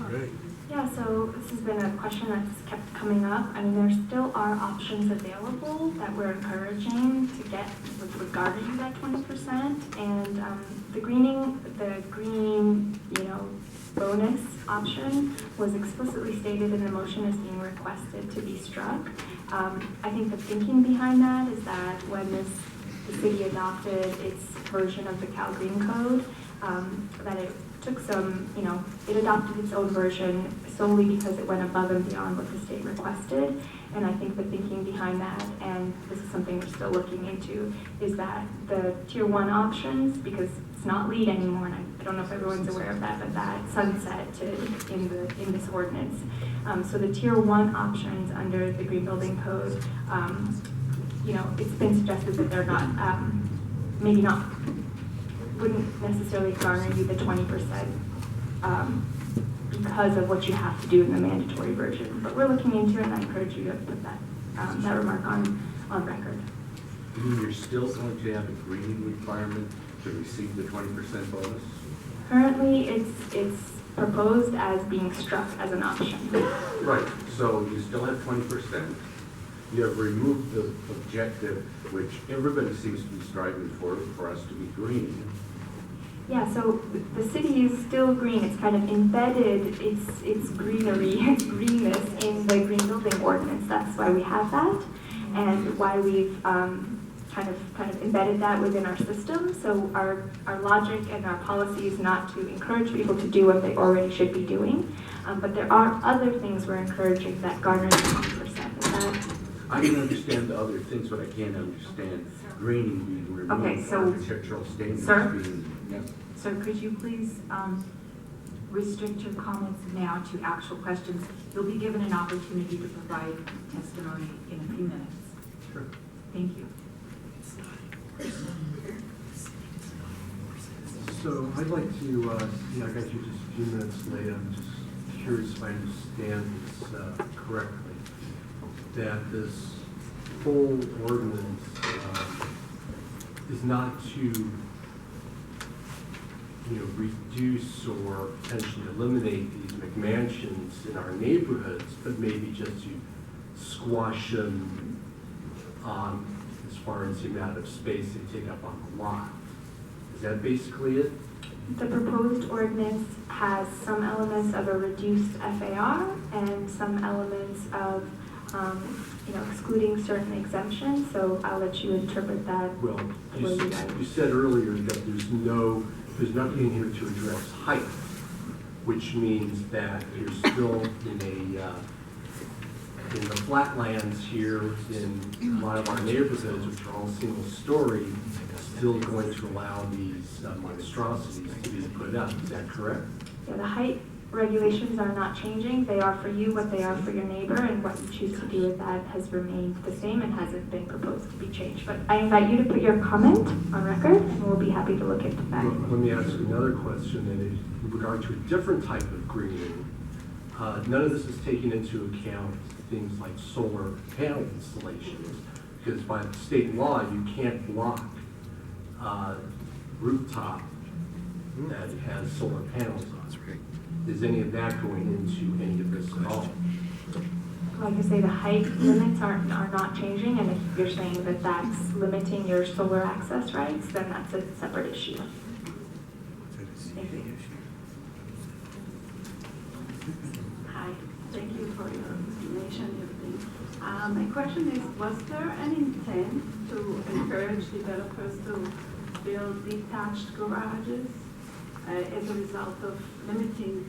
Right. Yeah, so this has been a question that's kept coming up. I mean, there still are options available that we're encouraging to get with regard to that 20%. And the green, bonus option was explicitly stated in the motion as being requested to be struck. I think the thinking behind that is that when the city adopted its version of the Cal Green Code, that it took some, it adopted its own version solely because it went above and beyond what the state requested. And I think the thinking behind that, and this is something we're still looking into, is that the tier 1 options, because it's not LEED anymore, and I don't know if everyone's aware of that, but that sunsetted in this ordinance. So the tier 1 options under the Green Building Code it's been suggested that they're not, maybe not, wouldn't necessarily garner you the 20% because of what you have to do in the mandatory version. But we're looking into it, and I encourage you to put that, that remark on record. You mean you're still going to have a greening requirement to receive the 20% bonus? Currently, it's proposed as being struck as an option. Right, so you still have 20%. You have removed the objective, which everybody seems to be striving for us to be green. Yeah, so the city is still green. It's kind of embedded its greenery, its greenness in the green building ordinance. That's why we have that, and why we've kind of embedded that within our system. So our logic and our policy is not to encourage people to do what they already should be doing, but there are other things we're encouraging that garner the 20%. Is that? I can understand the other things, but I can't understand greening being removed, Okay, so, architectural standards sir? being, yes. So could you please restrict your comments now to actual questions? You'll be given an opportunity to provide testimony in a few minutes. Sure. Thank you. So I'd like to, I got you just a few minutes late. I'm just curious if I understand this correctly. That this whole ordinance is not to, reduce or potentially eliminate these McMansions in our neighborhoods, but maybe just to squash them as far as the amount of space they take up on the lot. Is that basically it? The proposed ordinance has some elements of a reduced FAR and some elements of, excluding certain exemptions. So I'll let you interpret that. Well, you said earlier that there's nothing in here to address height, which means that you're still in the flatlands here in a lot of our neighborhoods, which are all single story, still going to allow these monstrosities to be put up. Is that correct? Yeah, the height regulations are not changing. They are for you what they are for your neighbor, and what you choose to do with that has remained the same and hasn't been proposed to be changed. But I invite you to put your comment on record, and we'll be happy to look into that. Well, let me ask you another question, and in regard to a different type of greening. None of this is taking into account things like solar panel installations, because by state law, you can't block rooftop that has solar panels on it. Is any of that going into any of this at all? Like I say, the height limits are not changing, and if you're saying that that's limiting your solar access rights, then that's a separate issue. Thank you. Hi, thank you for your explanation and everything. My question is, was there an intent to encourage developers to build detached garages as a result of limiting,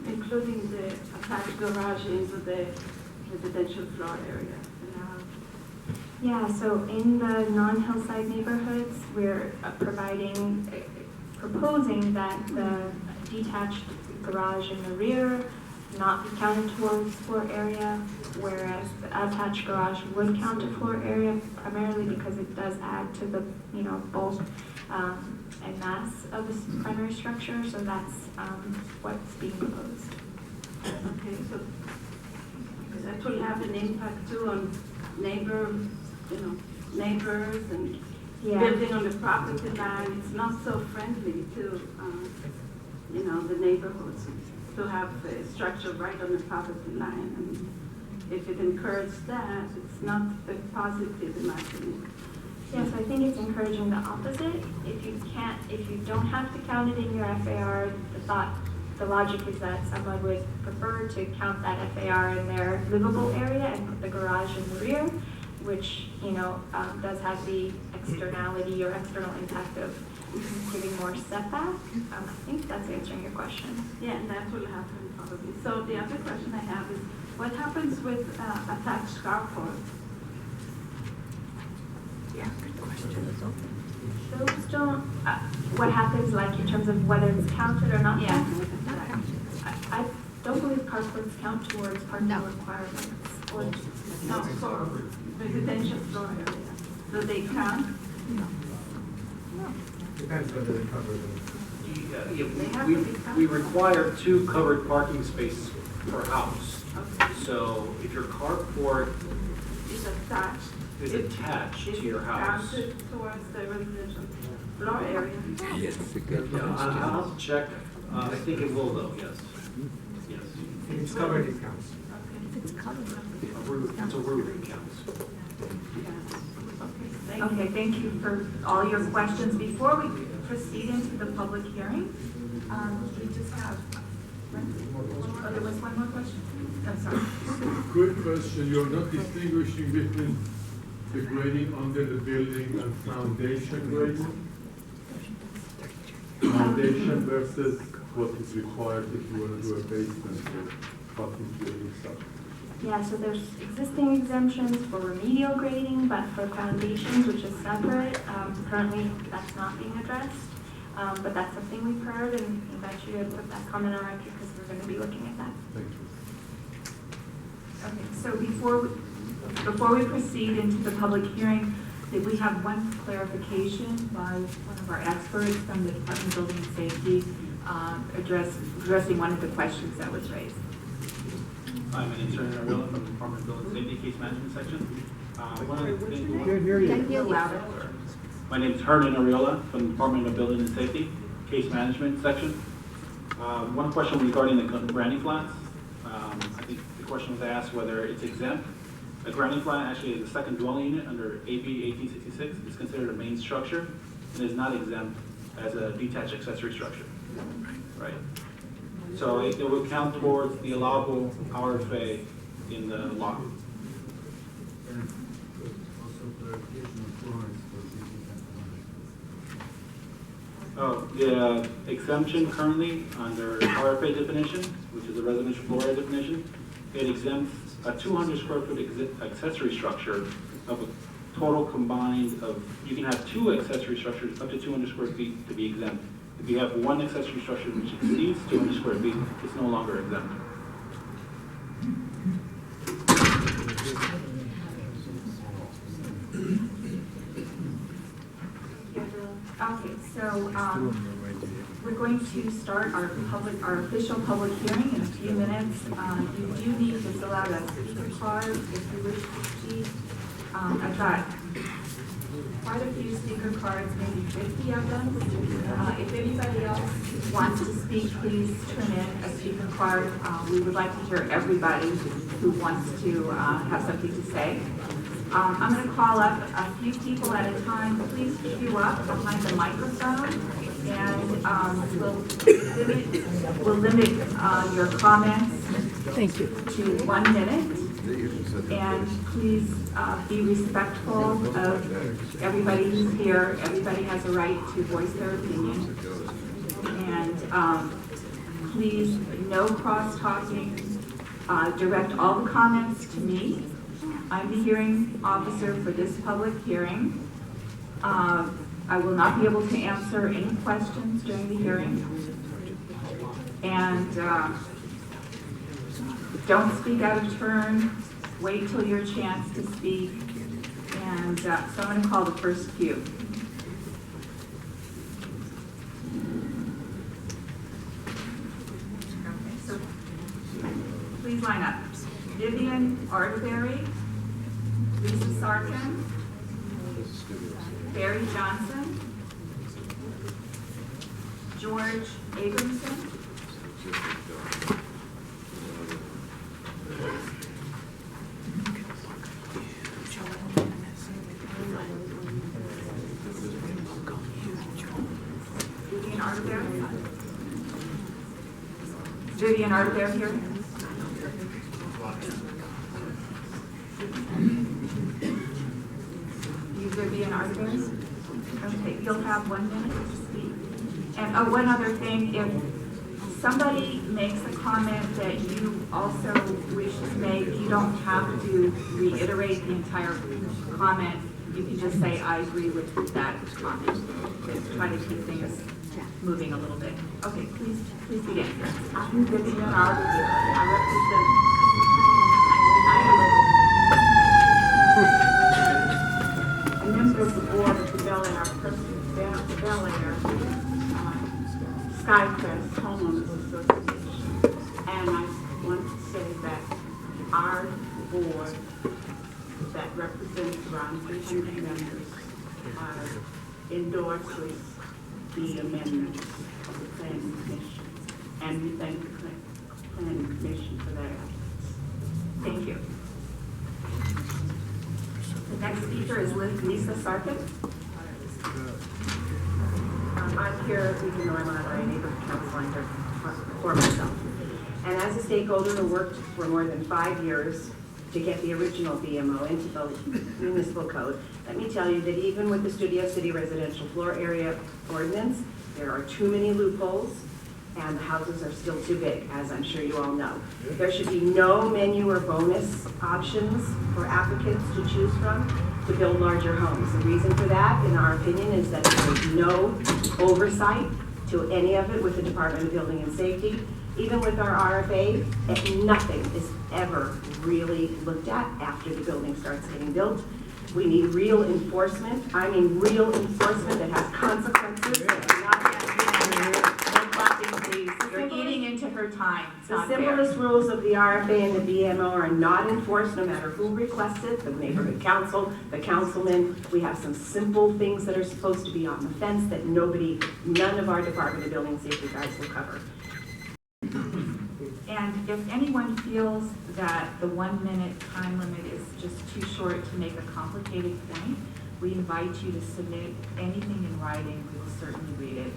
including the attached garage into the residential floor area? Yeah, so in the non-hillside neighborhoods, we're proposing that the detached garage in the rear not be counted towards floor area, whereas the attached garage would count to floor area, primarily because it does add to the, bulk and mass of the primary structure. So that's what's being proposed. Okay, so that will have an impact too on neighbors and building on the property line. It's not so friendly to, the neighborhoods to have a structure right on the property line. And if it encourages that, it's not a positive in my opinion. Yes, I think it's encouraging the opposite. If you don't have to count it in your FAR, the logic is that someone would prefer to count that FAR in their livable area and put the garage in the rear, which, does have the externality or external impact of giving more setback. I think that's answering your question. Yeah, and that will happen probably. So the other question I have is, what happens with attached carport? Yeah, good question. Those don't, what happens like in terms of whether it's counted or not counted? I don't believe carports count towards parking requirements. Or no, for residential floor area. Do they count? Depends whether they cover them. We require 2 covered parking spaces per house. So if your carport It's attached. is attached to your house. Counted towards the residential floor area. Yes, a good Yeah, I'll question. have to check. I think it will though, yes. Yes. If it's covered, it counts. It's covered. It's a roof, it counts. Okay, thank you for all your questions. Before we proceed into the public hearing, we just have, oh, there was one more question? I'm sorry. Quick question, you're not distinguishing between the grading under the building and foundation grading? Foundation versus what is required if you want to do a basement or parking building stuff? Yeah, so there's existing exemptions for remedial grading, but for foundations, which is separate, currently that's not being addressed. But that's something we've heard, and invite you to put that comment on record because we're going to be looking at that. Thank you. Okay, so before we proceed into the public hearing, did we have one clarification by one of our experts from the Department of Building and Safety addressing one of the questions that was raised? Hi, my name is Hernan Arilla from the Department of Building Safety Case Management Section. One of the things- My name is Hernan Arilla from the Department of Building and Safety Case Management Section. One question regarding the granny flats. I think the question was asked whether it's exempt. A granny flat actually is a second dwelling unit under AB 1866. It's considered a main structure and is not exempt as a detached accessory structure. Right. So it will count towards the allowable RFA in the law. Oh, the exemption currently under RFA definition, which is a residential floor area definition, it exempts a 200 square foot accessory structure of a total combined of, you can have 2 accessory structures up to 200 square feet to be exempt. If you have 1 accessory structure which exceeds 200 square feet, it's no longer exempt. Okay, so we're going to start our official public hearing in a few minutes. You do need to fill out a speaker card if you wish to speak. I've got quite a few speaker cards, maybe 50 of them. If anybody else wants to speak, please turn in a speaker card. We would like to hear everybody who wants to have something to say. I'm going to call up a few people at a time. Please queue up behind the microphone, and we'll limit your comments to 1 minute. And please be respectful of everybody who's here. Everybody has a right to voice their opinion. And please, no cross-talking. Direct all the comments to me. I'm the hearing officer for this public hearing. I will not be able to answer any questions during the hearing. And don't speak out of turn. Wait till your chance to speak. And so I'm going to call the first few. Okay, so please line up. Vivian Arterberry, Lisa Sarkin, Barry Johnson, George Abramson, Vivian Arterberry. Vivian Arterberry here. Vivian Arterberry. Okay, you'll have 1 minute to speak. And one other thing, if somebody makes a comment that you also wish to make, you don't have to reiterate the entire comment. You can just say, I agree with that comment. Just try to keep things moving a little bit. Okay, please begin. I'm Vivian Arterberry. I represent. member of the board of the Bel Air, Skycrest Homeowners Association. And I want to say that our board that represents around 300 members endorses the amendments of the Planning Commission. And we thank the Planning Commission for their efforts. Thank you. The next speaker is Lisa Sarkin. I'm here, even though I'm not a neighborhood council, I'm here for myself. And as a stakeholder who worked for more than 5 years to get the original BMO into the municipal code, let me tell you that even with the Studio City residential floor area ordinance, there are too many loopholes and the houses are still too big, as I'm sure you all know. There should be no menu or bonus options for applicants to choose from to build larger homes. The reason for that, in our opinion, is that there is no oversight to any of it with the Department of Building and Safety. Even with our RFA, nothing is ever really looked at after the building starts getting built. We need real enforcement. I mean real enforcement that has consequences. You're eating into her time. It's The not fair. simplest rules of the RFA and the BMO are not enforced no matter who requests it, the neighborhood council, the councilman. We have some simple things that are supposed to be on the fence that none of our Department of Building and Safety guys will cover. And if anyone feels that the 1 minute time limit is just too short to make a complicated point, we invite you to submit anything in writing. We will certainly read it.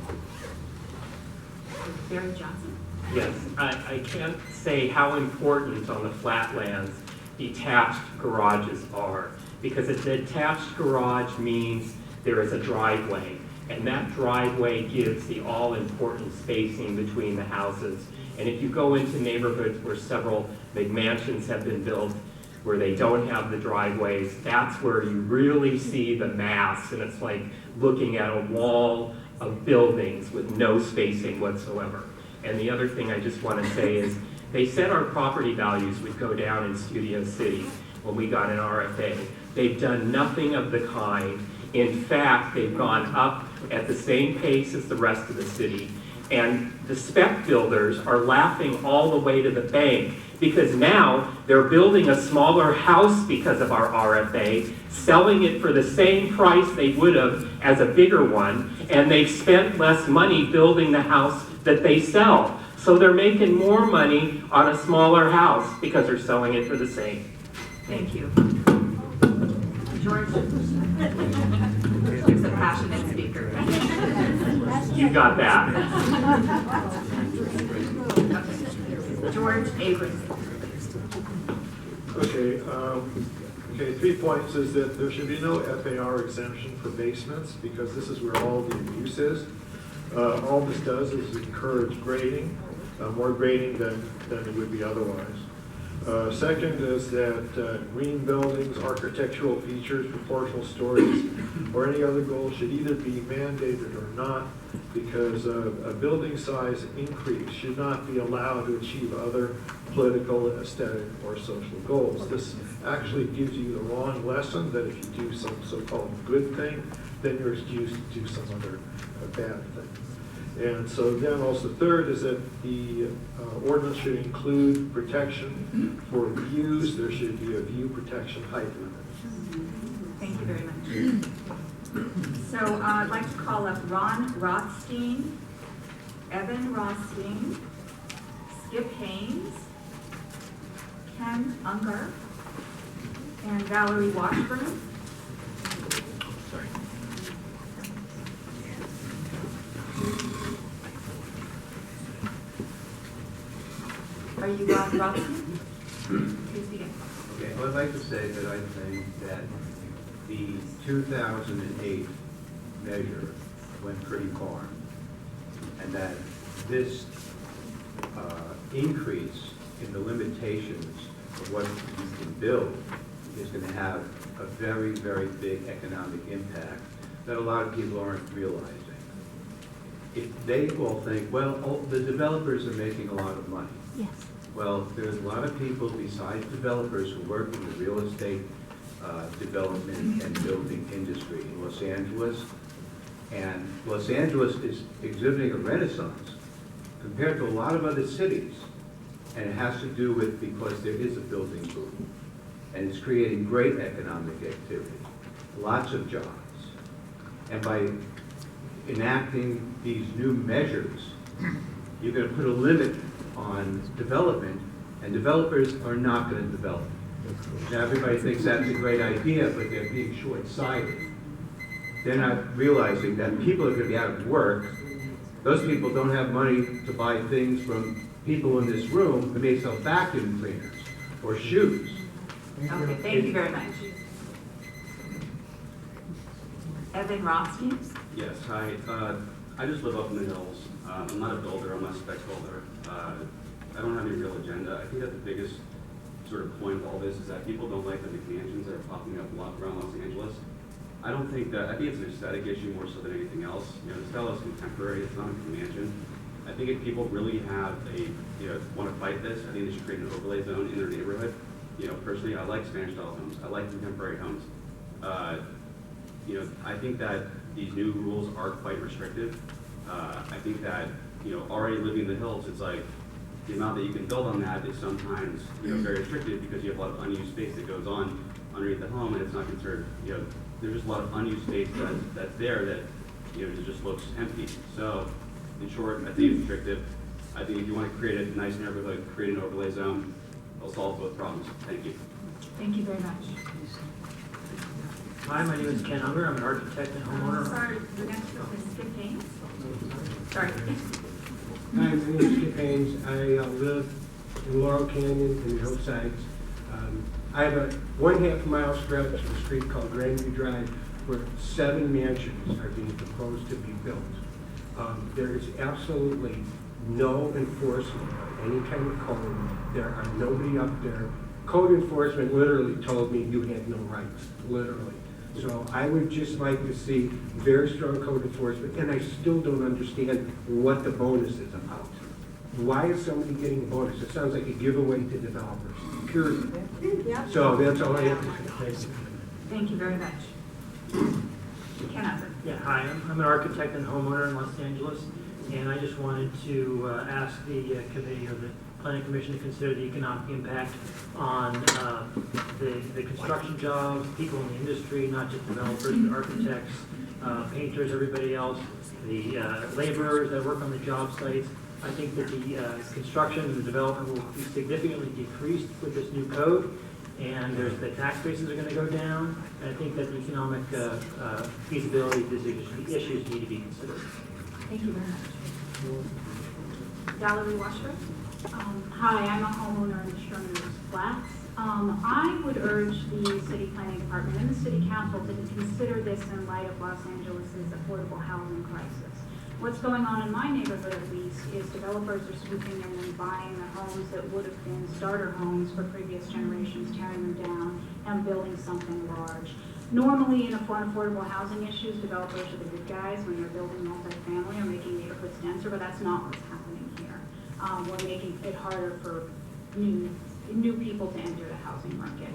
Barry Johnson? Yes, I can't say how important on the flatlands detached garages are, because a detached garage means there is a driveway, and that driveway gives the all-important spacing between the houses. And if you go into neighborhoods where several big mansions have been built, where they don't have the driveways, that's where you really see the mass, and it's like looking at a wall of buildings with no spacing whatsoever. And the other thing I just want to say is, they said our property values would go down in Studio City when we got an RFA. They've done nothing of the kind. In fact, they've gone up at the same pace as the rest of the city. And the spec builders are laughing all the way to the bank, because now they're building a smaller house because of our RFA, selling it for the same price they would have as a bigger one, and they've spent less money building the house that they sell. So they're making more money on a smaller house because they're selling it for the same. Thank you. George is a passionate speaker. You got that. George Abrams. Okay, 3 points is that there should be no FAR exemption for basements, because this is where all the abuse is. All this does is encourage grading, more grading than it would be otherwise. Second is that green buildings, architectural features, proportional stories, or any other goal should either be mandated or not, because a building size increase should not be allowed to achieve other political, aesthetic, or social goals. This actually gives you the wrong lesson that if you do some so-called good thing, then you're excused to do some other bad thing. And so then also third is that the ordinance should include protection for views. There should be a view protection height limit. Thank you very much. So I'd like to call up Ron Rothstein, Evan Rothstein, Skip Haynes, Ken Unger, and Valerie Washburn. Are you Ron Rothstein? Please begin. Okay, I would like to say that I think that the 2008 measure went pretty far, and that this increase in the limitations of what you can build is going to have a very, very big economic impact that a lot of people aren't realizing. They all think, well, the developers are making a lot of money. Yes. Well, there's a lot of people besides developers who work in the real estate development and building industry in Los Angeles. And Los Angeles is exhibiting a renaissance compared to a lot of other cities. And it has to do with because there is a building boom. And it's creating great economic activity, lots of jobs. And by enacting these new measures, you're going to put a limit on development, and developers are not going to develop. Now, everybody thinks that's a great idea, but they're being short-sighted. They're not realizing that people are going to be out of work. Those people don't have money to buy things from people in this room who may sell vacuum cleaners or shoes. Okay, thank you very much. Evan Rothstein? Yes, hi. I just live up in the hills. I'm not a builder, I'm not a spec builder. I don't have any real agenda. I think that the biggest sort of point of all this is that people don't like the McMansions that are popping up a lot around Los Angeles. I think it's an aesthetic issue more so than anything else. You know, the style is contemporary, it's not a McMansion. I think if people really have want to fight this, I think they should create an overlay zone in their neighborhood. You know, personally, I like Spanish style homes. I like contemporary homes. You know, I think that these new rules are quite restrictive. I think that, you know, already living in the hills, it's like the amount that you can build on that is sometimes, you know, very restricted because you have a lot of unused space that goes on underneath the home, and it's not considered, you know, there's just a lot of unused space that's there that, you know, it just looks empty. So, in short, I think it's restrictive. I think if you want to create a nice neighborhood, create an overlay zone, it'll solve both problems. Thank you. Thank you very much. Hi, my name is Ken Unger. I'm an architect and homeowner. Sorry, the next one is Skip Haynes. Sorry. Hi, my name is Skip Haynes. I live in Laurel Canyon in the hillsides. I have a 1/2 mile stretch of a street called Grandview Drive where 7 mansions are being proposed to be built. There is absolutely no enforcement of any kind of code. There are nobody up there. Code enforcement literally told me you had no rights, literally. So I would just like to see very strong code enforcement, and I still don't understand what the bonus is about. Why is somebody getting a bonus? It sounds like a giveaway to developers, period. So that's all I have to say. Thank you very much. Ken Unger. Yeah, hi, I'm an architect and homeowner in Los Angeles, and I just wanted to ask the committee or the Planning Commission to consider the economic impact on the construction jobs, people in the industry, not just developers, but architects, painters, everybody else, the laborers that work on the job sites. I think that the construction and the development will be significantly decreased with this new code, and the tax bases are going to go down, and I think that the economic feasibility of these issues need to be considered. Thank you very much. Valerie Washburn. Hi, I'm a homeowner in Sherman Oaks Flats. I would urge the City Planning Department and the City Council to consider this in light of Los Angeles's affordable housing crisis. What's going on in my neighborhood, at least, is developers are swooping in and buying the homes that would have been starter homes for previous generations, tearing them down and building something large. Normally, in affordable housing issues, developers are the good guys when they're building multifamily or making neighborhoods denser, but that's not what's happening here. We're making it harder for new people to enter the housing market.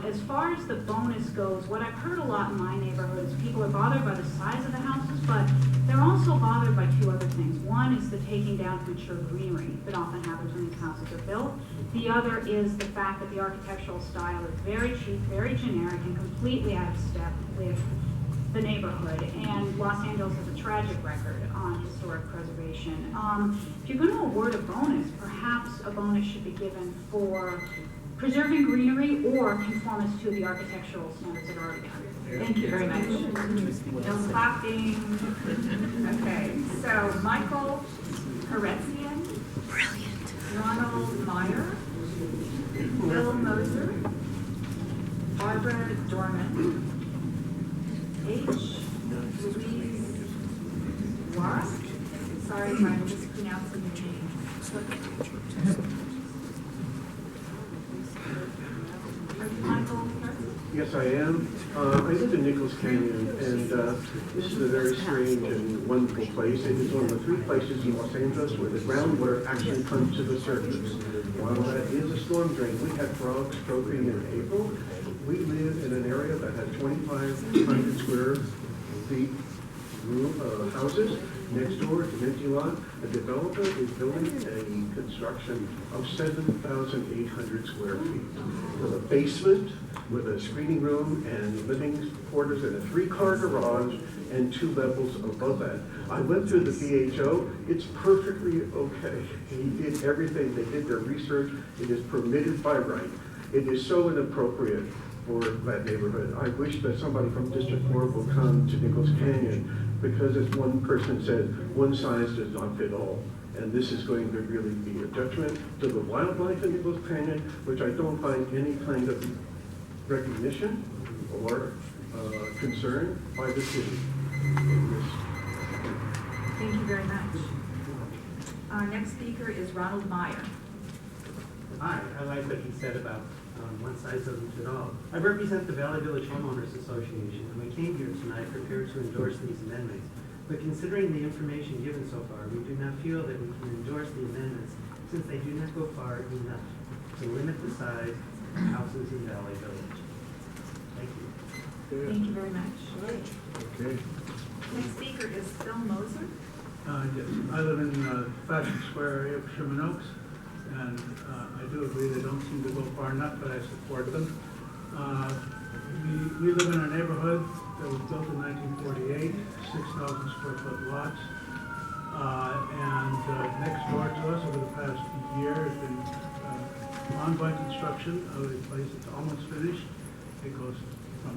As far as the bonus goes, what I've heard a lot in my neighborhood is people are bothered by the size of the houses, but they're also bothered by 2 other things. One is the taking down premature greenery that often happens when these houses are built. The other is the fact that the architectural style is very cheap, very generic, and completely out of step with the neighborhood. And Los Angeles has a tragic record on historic preservation. If you're going to award a bonus, perhaps a bonus should be given for preserving greenery or conformance to the architectural standards that are already there. Thank you very much. No clapping. Okay, so Michael Heretzian. Brilliant. Ronald Meyer. Bill Moser. Barbara Dorman. Louise Warren. Sorry if I'm mispronouncing your name. Michael Heretzian? Yes, I am. I live in Nichols Canyon, and this is a very strange and wonderful place. It is one of the 3 places in Los Angeles where the groundwater actually comes to the surface. While that is a storm drain, we had frogs croaking in April, we live in an area that has 2,500 square feet houses. Next door, it's an empty lot. A developer is building a construction of 7,800 square feet with a basement, with a screening room and living quarters and a 3-car garage and 2 levels above that. I went through the BHO. It's perfectly okay. He did everything. They did their research. It is permitted by right. It is so inappropriate for that neighborhood. I wish that somebody from District 4 will come to Nichols Canyon, because as one person said, one size does not fit all. And this is going to really be a detriment to the wildlife in Nichols Canyon, which I don't find any kind of recognition or concern by the city in this. Thank you very much. Our next speaker is Ronald Meyer. Hi, I like what he said about one size doesn't fit all. I represent the Valley Village Homeowners Association, and we came here tonight prepared to endorse these amendments. But considering the information given so far, we do not feel that we can endorse the amendments since they do not go far enough to limit the size of houses in Valley Village. Thank you. Thank you very much. Okay. Next speaker is Phil Moser. Yes, I live in Fashion Square area of Sherman Oaks, and I do agree they don't seem to go far enough, but I support them. We live in a neighborhood that was built in 1948, 6,000 square foot lots. And next door to us over the past year has been ongoing construction of a place that's almost finished. It goes from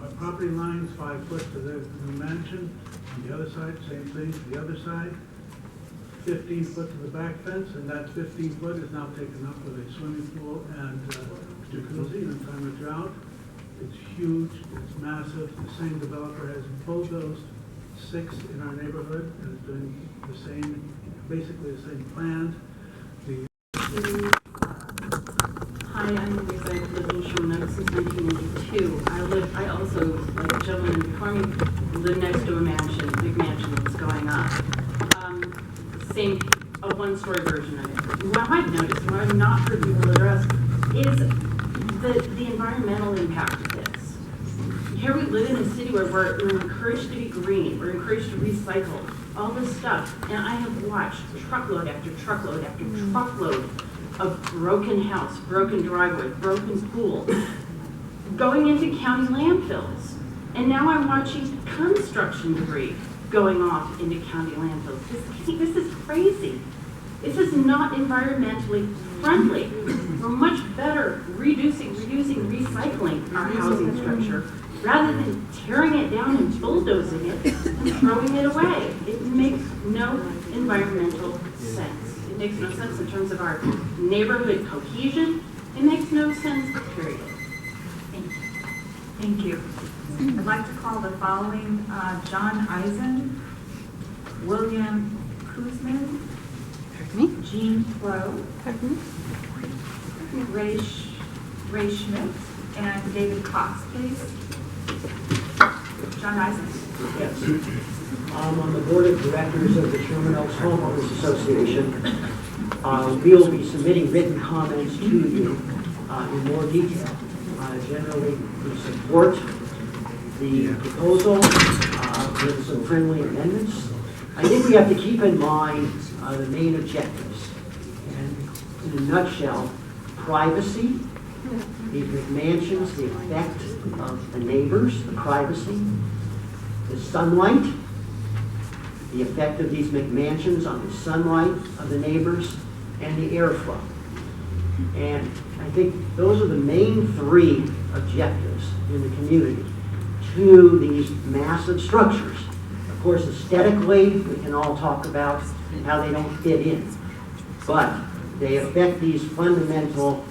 our property lines 5 foot to the new mansion. On the other side, same thing to the other side. 15 foot to the back fence, and that 15 foot is now taken up with a swimming pool and jacuzzi in time of drought. It's huge, it's massive. The same developer has bulldozed 6 in our neighborhood and is doing the same, basically the same plan. Hi, I'm Nuys. I've lived in Sherman Oaks since 1982. I also, like a gentleman before me, live next to a mansion, big mansion that's going up. Same, a 1-story version of it. What I've noticed, what I've not heard people address, is the environmental impact of this. Here we live in a city where we're encouraged to be green, we're encouraged to recycle, all this stuff. And I have watched truckload after truckload after truckload of broken house, broken driveway, broken pool, going into county landfills. And now I'm watching construction debris going off into county landfills. This is crazy. This is not environmentally friendly. We're much better reducing, recycling our housing structure rather than tearing it down and bulldozing it and throwing it away. It makes no environmental sense. It makes no sense in terms of our neighborhood cohesion. It makes no sense, period. Thank you. Thank you. I'd like to call the following John Eisen, William Kuzman, Jean Flo, Ray Schmidt, and David Cox, please. John Eisen. Yes. I'm on the board of directors of the Sherman Oaks Homeowners Association. We will be submitting written comments to you in more detail. Generally, we support the proposal with some friendly amendments. I think we have to keep in mind the main objectives. And in a nutshell, privacy, the McMansions, the effect of the neighbors, the privacy, the sunlight, the effect of these McMansions on the sunlight of the neighbors, and the airflow. And I think those are the main 3 objectives in the community to these massive structures. Of course, aesthetically, we can all talk about how they don't fit in, but they affect these fundamental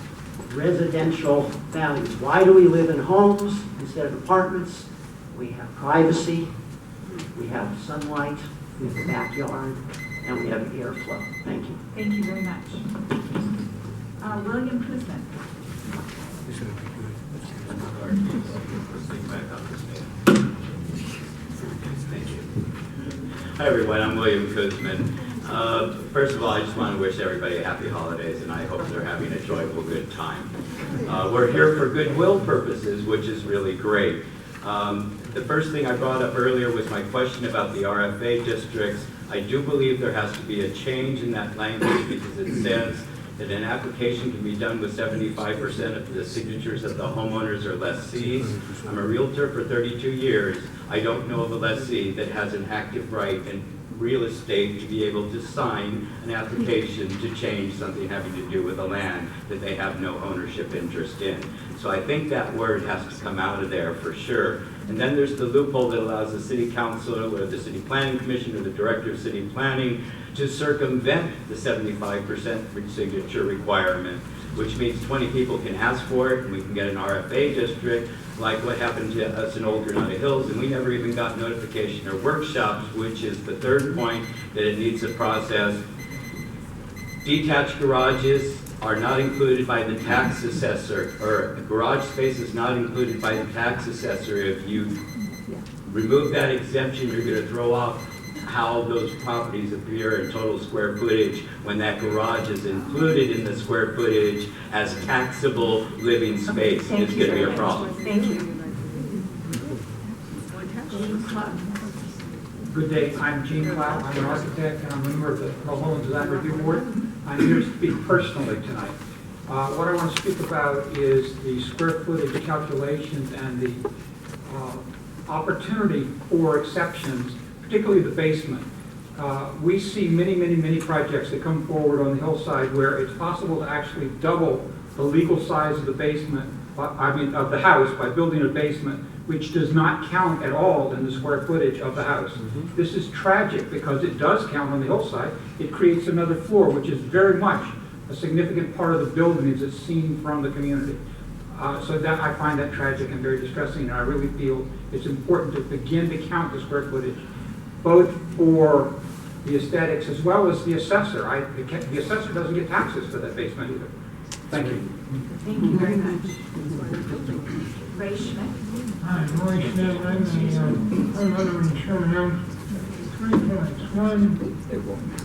residential values. Why do we live in homes instead of apartments? We have privacy, we have sunlight, we have a backyard, and we have airflow. Thank you. Thank you very much. William Kuzman. Hi everyone, I'm William Kuzman. First of all, I just want to wish everybody happy holidays, and I hope they're having a joyful, good time. We're here for goodwill purposes, which is really great. The first thing I brought up earlier was my question about the RFA districts. I do believe there has to be a change in that language because it says that an application can be done with 75% of the signatures of the homeowners or lessees. I'm a realtor for 32 years. I don't know of a lessee that has an active right in real estate to be able to sign an application to change something having to do with the land that they have no ownership interest in. So I think that word has to come out of there for sure. And then there's the loophole that allows the city council or the city planning commission or the director of city planning to circumvent the 75% signature requirement, which means 20 people can ask for it and we can get an RFA district, like what happened to us in Old Granada Hills, and we never even got notification or workshops, which is the third point, that it needs a process. Detached garages are not included by the tax assessor, or a garage space is not included by the tax assessor. If you remove that exemption, you're going to throw off how those properties appear in total square footage when that garage is included in the square footage as taxable living space. It's going to be a problem. Thank you. Good day, I'm Gene Cloud, I'm an architect and I'm a member of the Home Design Review Board. I'm here to speak personally tonight. What I want to speak about is the square footage calculations and the opportunity for exceptions, particularly the basement. We see many projects that come forward on the hillside where it's possible to actually double the legal size of the basement, of the house, by building a basement, which does not count at all in the square footage of the house. This is tragic because it does count on the hillside. It creates another floor, which is very much a significant part of the building as it's seen from the community. So that I find that tragic and very distressing, and I really feel it's important to begin to count the square footage, both for the aesthetics as well as the assessor. The assessor doesn't get taxes for that basement either. Thank you. Thank you very much. Ray Schmidt. Hi, Roy Schmidt. I'm a homeowner in Sherman. 3 points. One,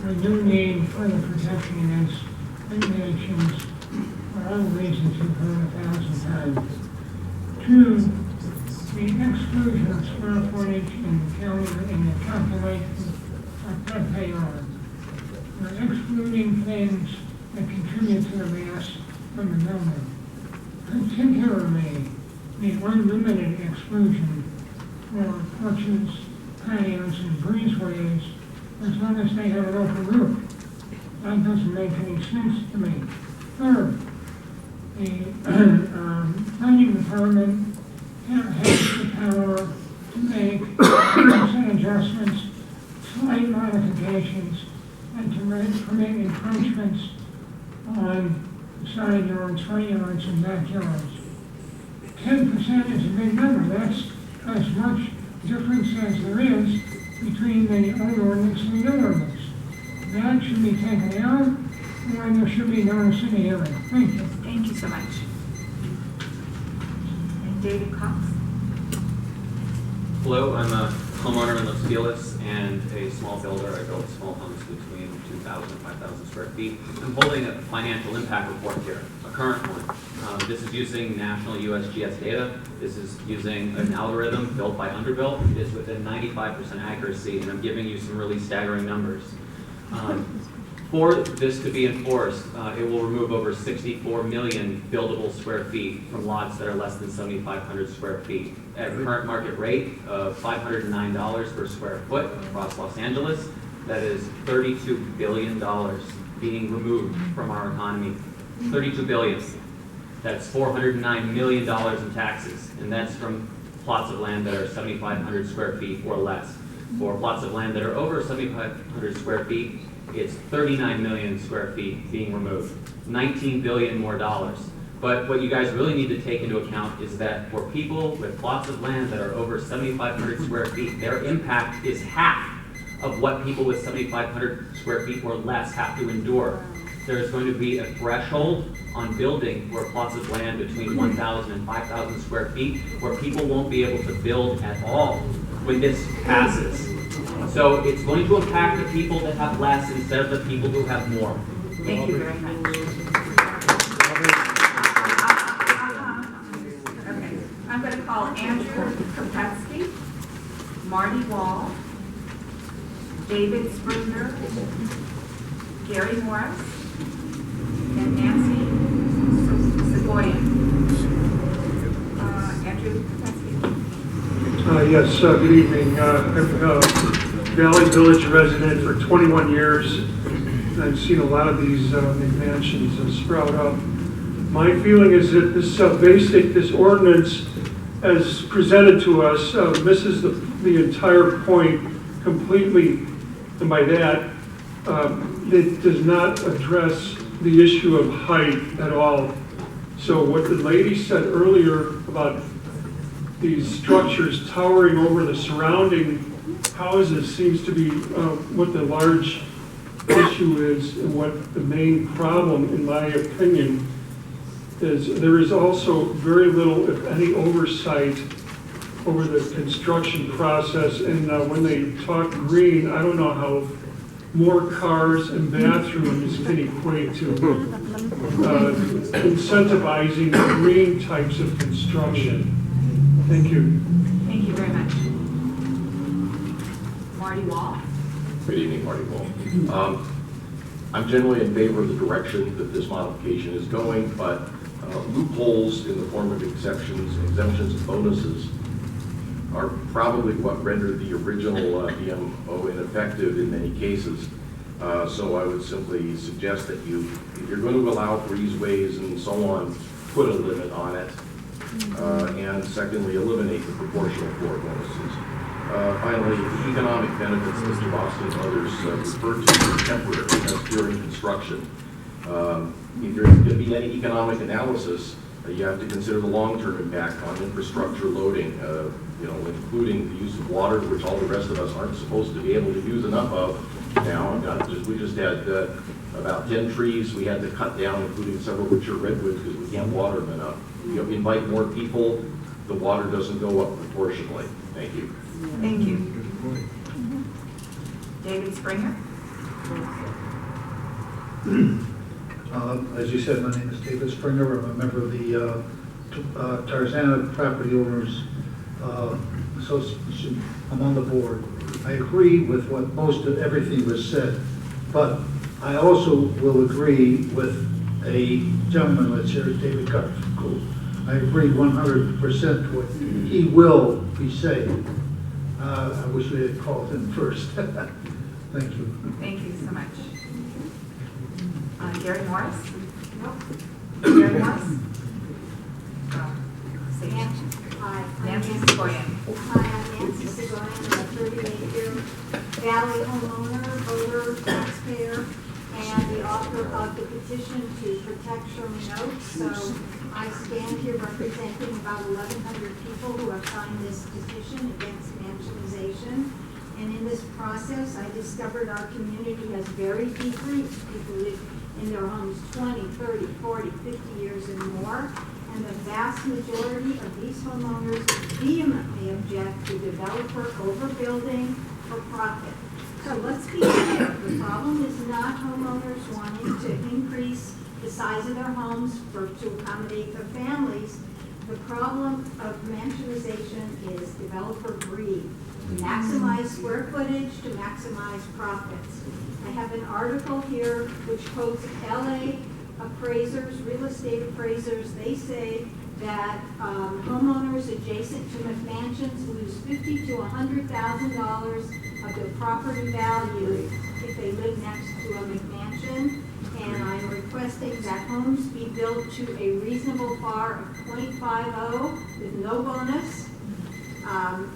I do need further protection against regulations for all reasons you've heard 1,000 times. 2, the exclusion of square footage in the calculation of per payroll. We're excluding things that contribute to the mass from the building. Particularly the unlimited exclusion for porches, patios, and breezeways, as long as they have an open roof. That doesn't make any sense to me. Third, the planning department has the power to make some adjustments, slight modifications, and to permit encroachments on side yards, front yards, and backyards. 10% is a big number. That's as much difference as there is between the old ordinance and the new ordinance. That should be taken out, and there should be notice in the hearing. Thank you. Thank you so much. And David Cox. Hello, I'm a homeowner in Los Feliz and a small builder. I build small homes between 2,000 and 5,000 square feet. I'm holding a financial impact report here, a current one. This is using national USGS data. This is using an algorithm built by Underbuilt. It is within 95% accuracy, and I'm giving you some really staggering numbers. For this to be enforced, it will remove over 64 million buildable square feet from lots that are less than 7,500 square feet. At current market rate of $509 per square foot across Los Angeles, that is $32 billion being removed from our economy. $32 billion. That's $409 million in taxes, and that's from plots of land that are 7,500 square feet or less. For plots of land that are over 7,500 square feet, it's 39 million square feet being removed. 19 billion more dollars. But what you guys really need to take into account is that for people with plots of land that are over 7,500 square feet, their impact is half of what people with 7,500 square feet or less have to endure. There's going to be a threshold on building for plots of land between 1,000 and 5,000 square feet where people won't be able to build at all when this passes. So it's going to impact the people that have less instead of the people who have more. Thank you very much. call Andrew Kopetsky, Marty Wall, David Springer, Gary Morris, and Nancy Segoyan. Andrew Kopetsky. Yes, good evening. I'm a Valley Village resident for 21 years. I've seen a lot of these McMansions sprout up. My feeling is that this ordinance, as presented to us, misses the entire point completely. And by that, it does not address the issue of height at all. So what the lady said earlier about these structures towering over the surrounding houses seems to be what the large issue is, and what the main problem, in my opinion, is. There is also very little, if any, oversight over the construction process. And when they talk green, I don't know how more cars and bathrooms can equate to incentivizing green types of construction. Thank you. Thank you very much. Marty Wall. Good evening, Marty Wall. I'm generally in favor of the direction that this modification is going, but loopholes in the form of exceptions, exemptions, and bonuses are probably what rendered the original BMO ineffective in many cases. So I would simply suggest that if you're going to allow for easeways and so on, put a limit on it. And secondly, eliminate the proportional floor bonuses. Finally, the economic benefits Mr. Boston and others referred to are temporary, that's during construction. If there's going to be any economic analysis, you have to consider the long-term impact on infrastructure loading, including the use of water, which all the rest of us aren't supposed to be able to use enough of now. We just had about 10 trees we had to cut down, including several mature redwoods, because we can't water them enough. Invite more people, the water doesn't go up proportionally. Thank you. Thank you. David Springer. As you said, my name is David Springer. I'm a member of the Tarzana Property Owners Association. I'm on the board. I agree with what most of everything was said, but I also will agree with a gentleman that's here, David Garfield. I agree 100% what he will be saying. I wish we had called him first. Thank you. Thank you so much. Gary Morris? Nope. Gary Morris? Hi. Nancy Segoyan. Hi, I'm Nancy Segoyan. I'm a 38-year Valley homeowner, voter, taxpayer, and the author of the petition to protect Sherman Oaks. So I stand here representing about 1,100 people who have signed this petition against mansionization. And in this process, I discovered our community has very deep roots. People live in their homes 20, 30, 40, 50 years and more. And the vast majority of these homeowners vehemently object to developer overbuilding for profit. So let's be clear, the problem is not homeowners wanting to increase the size of their homes to accommodate their families. The problem of mansionization is developer greed. Maximize square footage to maximize profits. I have an article here which quotes LA appraisers, real estate appraisers. They say that homeowners adjacent to McMansions lose $50,000 to $100,000 of their property value if they live next to a McMansion. And I'm requesting that homes be built to a reasonable FAR of 0.50 with no bonus.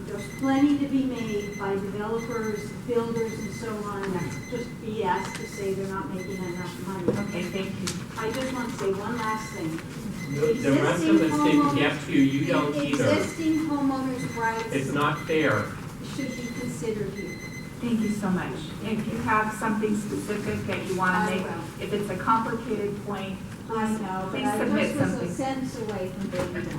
There's plenty to be made by developers, builders, and so on. That's just BS to say they're not making enough money. Okay, thank you. I just want to say one last thing. The rest of us didn't get to, you don't either. Existing homeowners' rights. It's not fair. Should be considered here. Thank you so much. If you have something specific that you want to make, if it's a complicated point, I know, but please I submit just was a something. sentence away from being done.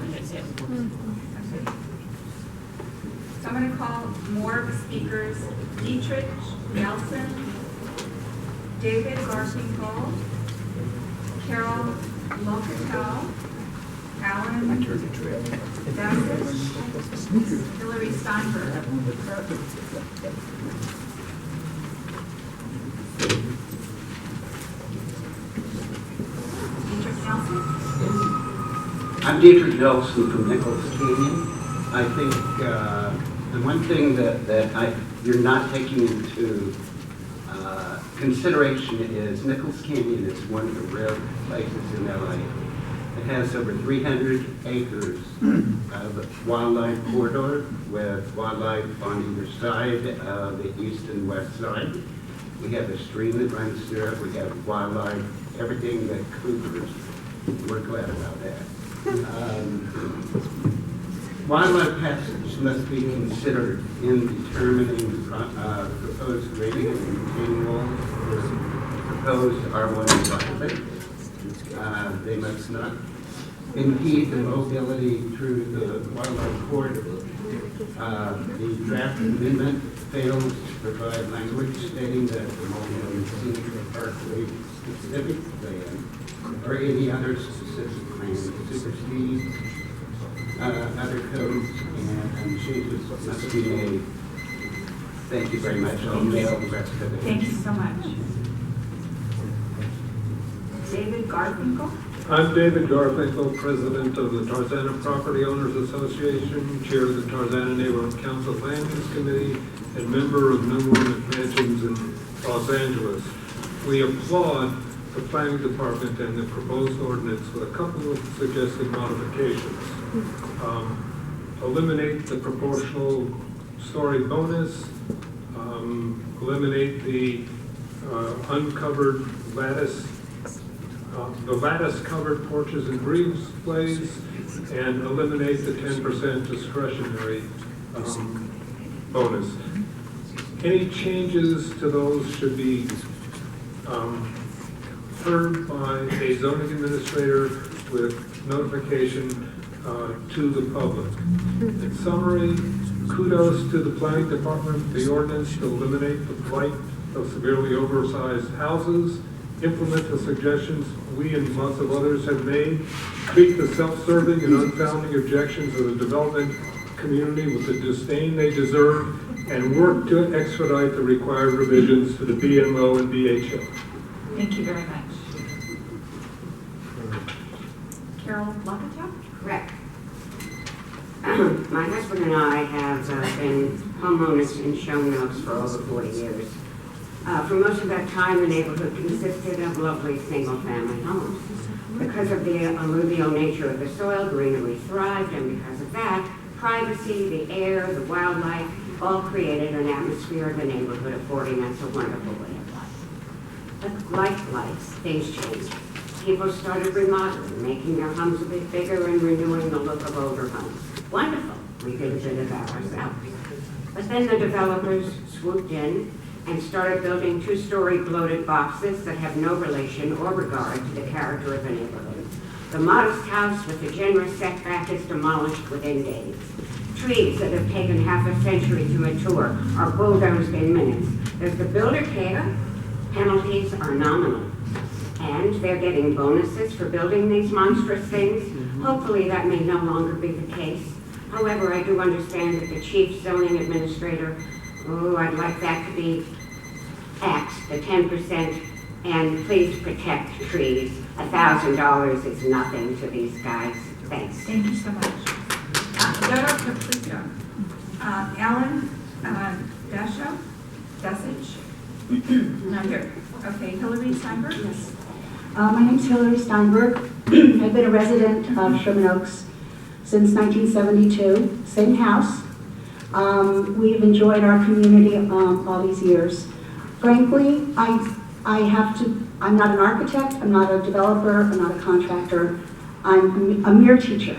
So I'm going to call more of the speakers: Dietrich Nelson, David Garfinkel, Carol Locatel, Alan Bassett, Hillary Steinberg. Dietrich Nelson. I'm Dietrich Nelson from Nichols Canyon. I think the one thing that you're not taking into consideration is Nichols Canyon is one of the rare places in LA. It has over 300 acres of wildlife corridor with wildlife on either side of the east and west side. We have a stream that runs through it. We have wildlife, everything that cougars. We're glad about that. Wildlife passage must be considered in determining the proposed grading and retaining walls for proposed R1 environment. They must not impede the mobility through the wildlife corridor. The draft amendment fails to provide language stating that the Multnomah Scenic Parkway specific plan or any other specific plan supersedes other codes and changes must be made. Thank you very much. I'll mail the rest of it. Thank you so much. David Garfinkel. I'm David Garfinkel, President of the Tarzana Property Owners Association, Chair of the Tarzana Neighborhood Council Land Use Committee, and member of Nuys Mansions in Los Angeles. We applaud the Planning Department and the proposed ordinance with a couple of suggested modifications. Eliminate the proportional story bonus, eliminate the uncovered lattice, the lattice-covered porches and breezeways, and eliminate the 10% discretionary bonus. Any changes to those should be heard by a zoning administrator with notification to the public. In summary, kudos to the planning department, the ordinance to eliminate the blight of severely oversized houses, implement the suggestions we and lots of others have made, treat the self-serving and unfounding objections of the development community with the disdain they deserve, and work to expedite the required revisions to the BMO and BHO. Thank you very much. Carol Luckatow? Correct. My husband and I have been homeowners in Shown Oaks for over 40 years. For most of that time, the neighborhood consisted of lovely single-family homes. Because of the alluvial nature of the soil, greenery thrived, and because of that, privacy, the air, the wildlife, all created an atmosphere of the neighborhood affording us a wonderful way of life. But like life, things changed. People started remodeling, making their homes a bit bigger and renewing the look of older homes. Wonderful. We did a bit of that ourselves. But then the developers swooped in and started building two-story bloated boxes that have no relation or regard to the character of the neighborhood. The modest house with the generous setback is demolished within days. Trees that have taken half a century to mature are bulldozed in minutes. Does the builder care? Penalties are nominal. And they're getting bonuses for building these monstrous things. Hopefully that may no longer be the case. However, I do understand that the chief zoning administrator, I'd like that to be axed, the 10%, and please protect trees. $1,000 is nothing to these guys. Thanks. Thank you so much. Dora Capriccio. Alan Dasich? Not here. Okay, Hillary Steinberg? Yes. My name's Hillary Steinberg. I've been a resident of Sherman Oaks since 1972, same house. We've enjoyed our community all these years. Frankly, I'm not an architect, I'm not a developer, I'm not a contractor, I'm a mere teacher.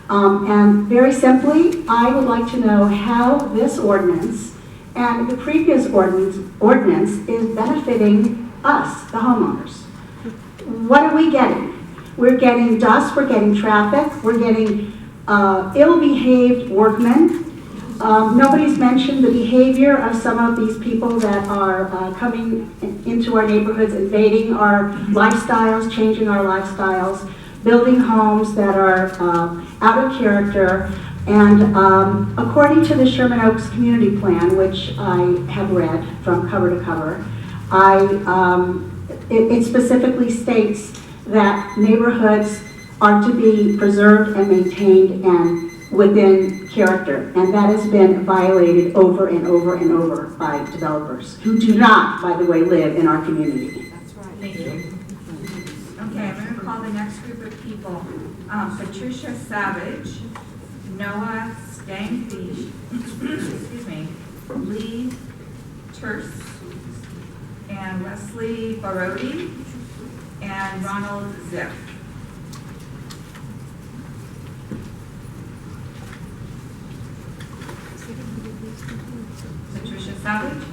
And very simply, I would like to know how this ordinance and the previous ordinance is benefiting us, the homeowners. What are we getting? We're getting dust, we're getting traffic, we're getting ill-behaved workmen. Nobody's mentioned the behavior of some of these people that are coming into our neighborhoods, invading our lifestyles, changing our lifestyles. building homes that are out of character. And according to the Sherman Oaks Community Plan, which I have read from cover to cover, it specifically states that neighborhoods are to be preserved and maintained and within character. And that has been violated over and over and over by developers who do not, by the way, live in our community. That's right. Thank you. Okay, I'm going to call the next group of people. Patricia Savage, Noah Stanky, excuse me, Lee Terse, and Leslie Barodi, and Ronald Ziff. Patricia Savage.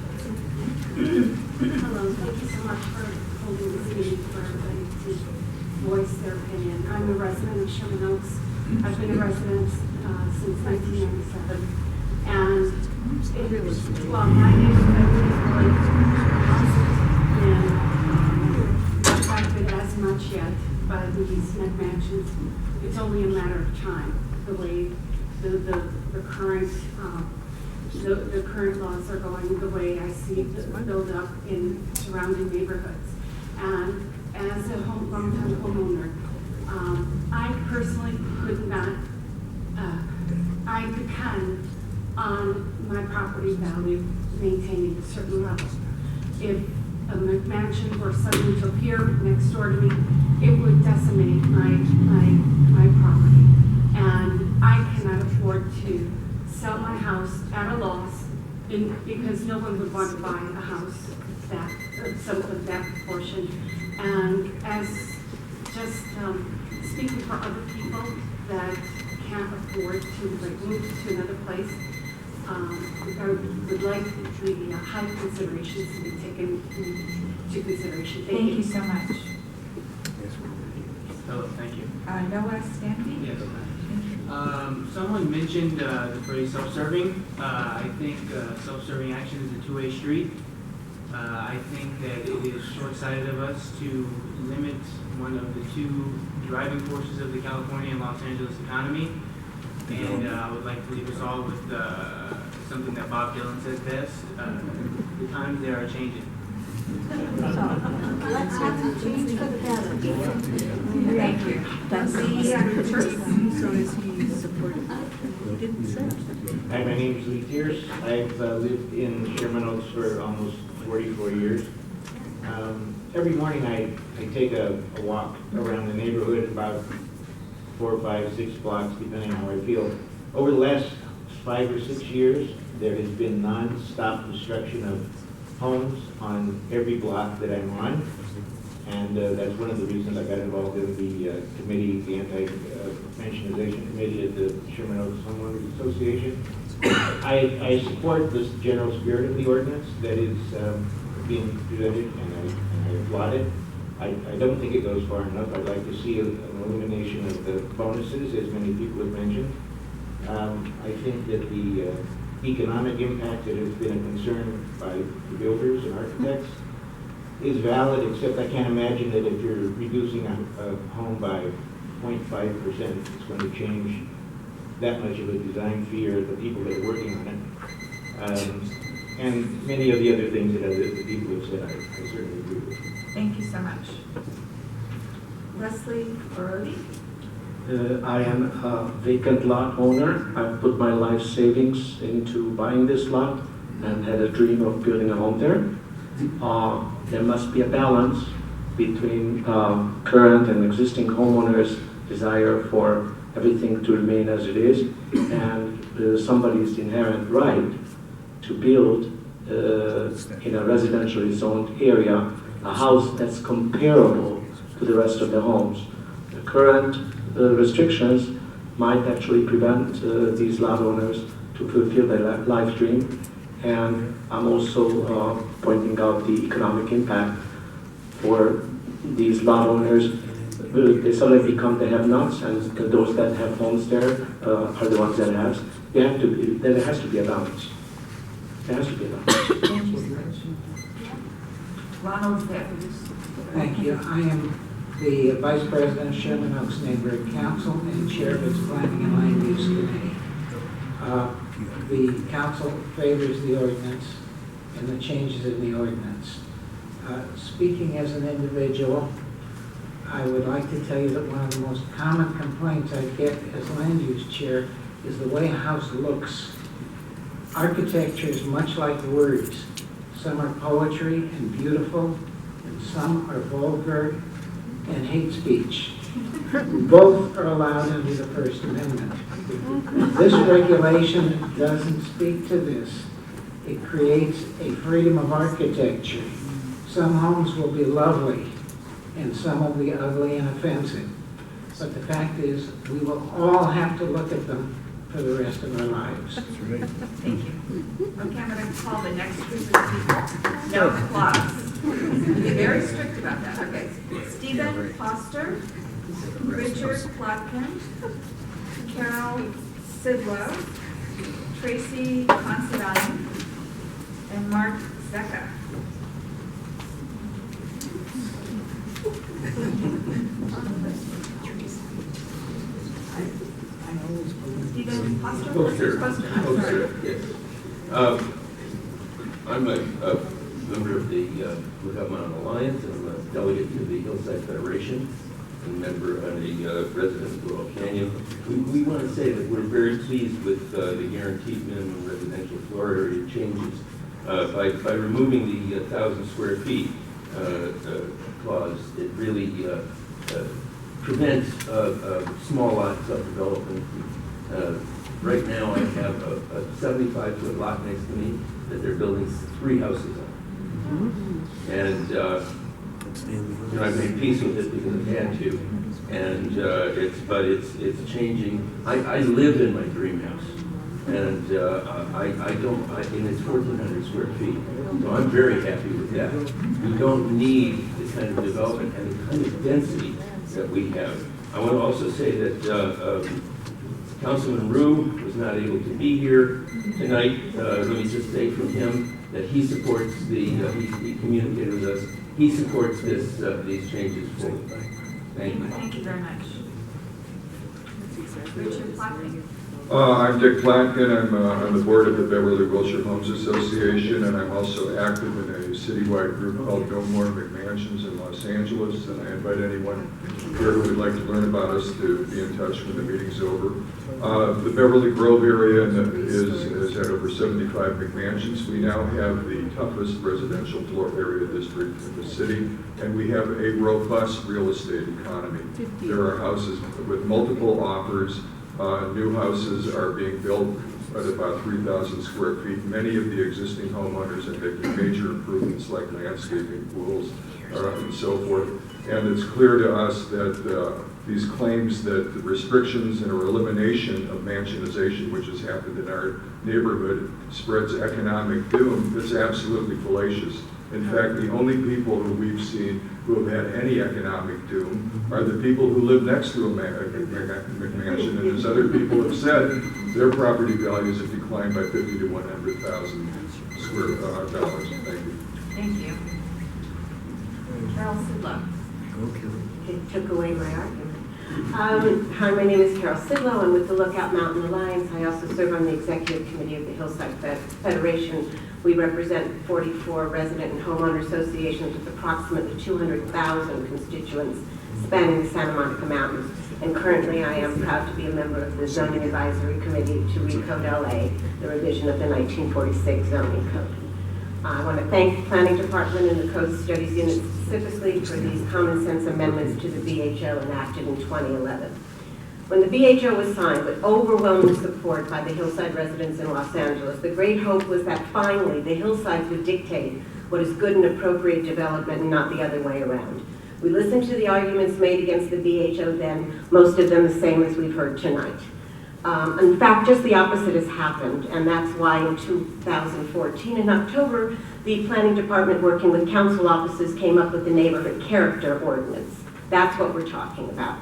Hello, thank you so much for holding this meeting for everybody to voice their opinion. I'm a resident of Sherman Oaks. I've been a resident since 1997. And well, my neighborhood is really positive and not affected as much yet by these McMansions. It's only a matter of time, the way the current the current laws are going, the way I see it build up in surrounding neighborhoods. And as a long-time homeowner, I personally could not, I depend on my property value maintaining a certain level. If a McMansion were suddenly to appear next door to me, it would decimate my property. And I cannot afford to sell my house at a loss because no one would want to buy a house that of that proportion. And as just speaking for other people that can't afford to move to another place, I would like the high considerations to be taken into consideration. Thank you so much. Hello, thank you. Noah Stampy? Yes. Someone mentioned the phrase self-serving. I think self-serving action is a two-way street. I think that it is short-sighted of us to limit one of the two driving forces of the California and Los Angeles economy. And I would like to leave us all with something that Bob Dylan says best. The times they are changing. Let's have them change for the better. Thank you. So is he supported? He didn't say. Hi, my name is Lee Tierce. I've lived in Sherman Oaks for almost 44 years. Every morning I take a walk around the neighborhood, about 4, 5, 6 blocks, depending on how I feel. Over the last 5 or 6 years, there has been non-stop destruction of homes on every block that I'm on. And that's one of the reasons I got involved in the committee, the Anti-Mansionization Committee at the Sherman Oaks Homeowners Association. I support this general spirit of the ordinance that is being presented, and I applaud it. I don't think it goes far enough. I'd like to see an elimination of the bonuses, as many people have mentioned. I think that the economic impact that has been a concern by the builders and architects is valid, except I can't imagine that if you're reducing a home by 0.5%, it's going to change that much of a design fee or the people that are working on it. And many of the other things that the people have said, I certainly agree with. Thank you so much. Leslie Burley? I am a vacant lot owner. I've put my life savings into buying this lot and had a dream of building a home there. There must be a balance between current and existing homeowners' desire for everything to remain as it is and somebody's inherent right to build in a residentially zoned area a house that's comparable to the rest of the homes. The current restrictions might actually prevent these lot owners to fulfill their life dream. And I'm also pointing out the economic impact for these lot owners. They suddenly become the have-nots, and those that have homes there are the ones that have. There has to be a balance. There has to be a balance. Ronald Ziff. Thank you. I am the Vice President of Sherman Oaks Neighborhood Council and Chair of its Planning and Land Use Committee. The council favors the ordinance and the changes in the ordinance. Speaking as an individual, I would like to tell you that one of the most common complaints I get as land use chair is the way a house looks. Architecture is much like words. Some are poetry and beautiful, and some are vulgar and hate speech. Both are allowed under the First Amendment. This regulation doesn't speak to this. It creates a freedom of architecture. Some homes will be lovely, and some will be ugly and offensive. But the fact is, we will all have to look at them for the rest of our lives. Thank you. Okay, I'm going to call the next group of people. No applause. Be very strict about that. Okay. Stephen Foster, Richard Plotkin, Carol Sidlow, Tracy Considine, and Mark Zecca. Stephen Foster, Yes. I'm a member of the Lookout Mountain Alliance, and I'm a delegate to the Hillside Federation, and member and a resident of Laurel Canyon. We want to say that we're very pleased with the guaranteed minimum residential floor area changes. By removing the 1,000 square feet clause, it really prevents small lot subdevelopment. Right now, I have a 75-foot lot next to me that they're building 3 houses on. And I've made peace with it because I've had to. And it's changing. I live in my dream house, and and it's 1,400 square feet. So I'm very happy with that. We don't need the kind of development and the kind of density that we have. I want to also say that Councilman Rue was not able to be here tonight. Let me just say from him that he supports he communicated with us. He supports these changes fully. Thank you. Thank you very much. Richard Plotkin. I'm Dick Plotkin. I'm on the board of the Beverly Wilshire Homes Association, and I'm also active in a citywide group called No More McMansions in Los Angeles. And I invite anyone here who would like to learn about us to be in touch when the meeting's over. The Beverly Grove area has had over 75 McMansions. We now have the toughest residential floor area district in the city, and we have a robust real estate economy. There are houses with multiple offers. New houses are being built at about 3,000 square feet. Many of the existing homeowners are making major improvements like landscaping, pools, and so forth. And it's clear to us that these claims that the restrictions and or elimination of mansionization, which has happened in our neighborhood, spreads economic doom, is absolutely fallacious. In fact, the only people who we've seen who have had any economic doom are the people who live next to a McMansion. And as other people have said, their property values have declined by $50,000 to $100,000 square dollars. Thank you. Thank you. Carol Sidlow. It took away my argument. Hi, my name is Carol Sidlow. I'm with the Lookout Mountain Alliance. I also serve on the executive committee of the Hillside Federation. We represent 44 resident and homeowner associations with approximately 200,000 constituents spanning the Santa Monica Mountains. And currently I am proud to be a member of the Zoning Advisory Committee to Recode LA, the revision of the 1946 zoning code. I want to thank the Planning Department and the Code Studies Unit specifically for these common sense amendments to the BHO enacted in 2011. When the BHO was signed with overwhelming support by the Hillside residents in Los Angeles, the great hope was that finally the hillsides would dictate what is good and appropriate development and not the other way around. We listened to the arguments made against the BHO then, most of them the same as we've heard tonight. In fact, just the opposite has happened, and that's why in 2014, in October, the Planning Department, working with council offices, came up with the Neighborhood Character Ordinance. That's what we're talking about.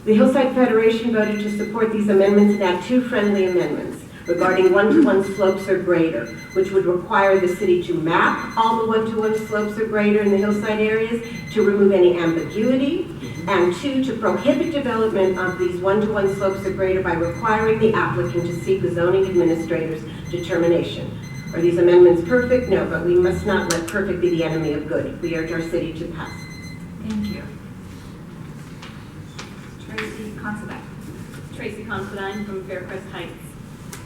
The Hillside Federation voted to support these amendments and add 2 friendly amendments. regarding one-to-one slopes or greater, which would require the city to map all the one-to-one slopes or greater in the hillside areas, to remove any ambiguity, and 2, to prohibit development of these one-to-one slopes or greater by requiring the applicant to seek the zoning administrator's determination. Are these amendments perfect? No, but we must not let perfect be the enemy of good. We urge our city to pass. Thank you. Tracy Considine. Tracy Considine from Faircrest Heights.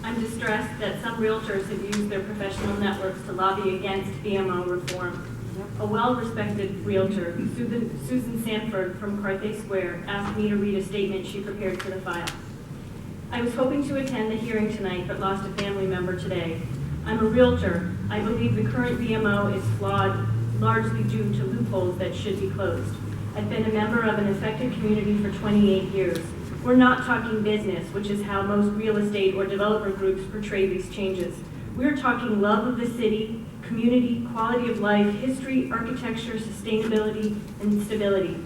I'm distressed that some realtors have used their professional networks to lobby against BMO reform. A well-respected realtor, Susan Sanford from Carthay Square, asked me to read a statement she prepared for the file. I was hoping to attend the hearing tonight, but lost a family member today. I'm a realtor. I believe the current BMO is flawed, largely due to loopholes that should be closed. I've been a member of an affected community for 28 years. We're not talking business, which is how most real estate or developer groups portray these changes. We're talking love of the city, community, quality of life, history, architecture, sustainability, and stability.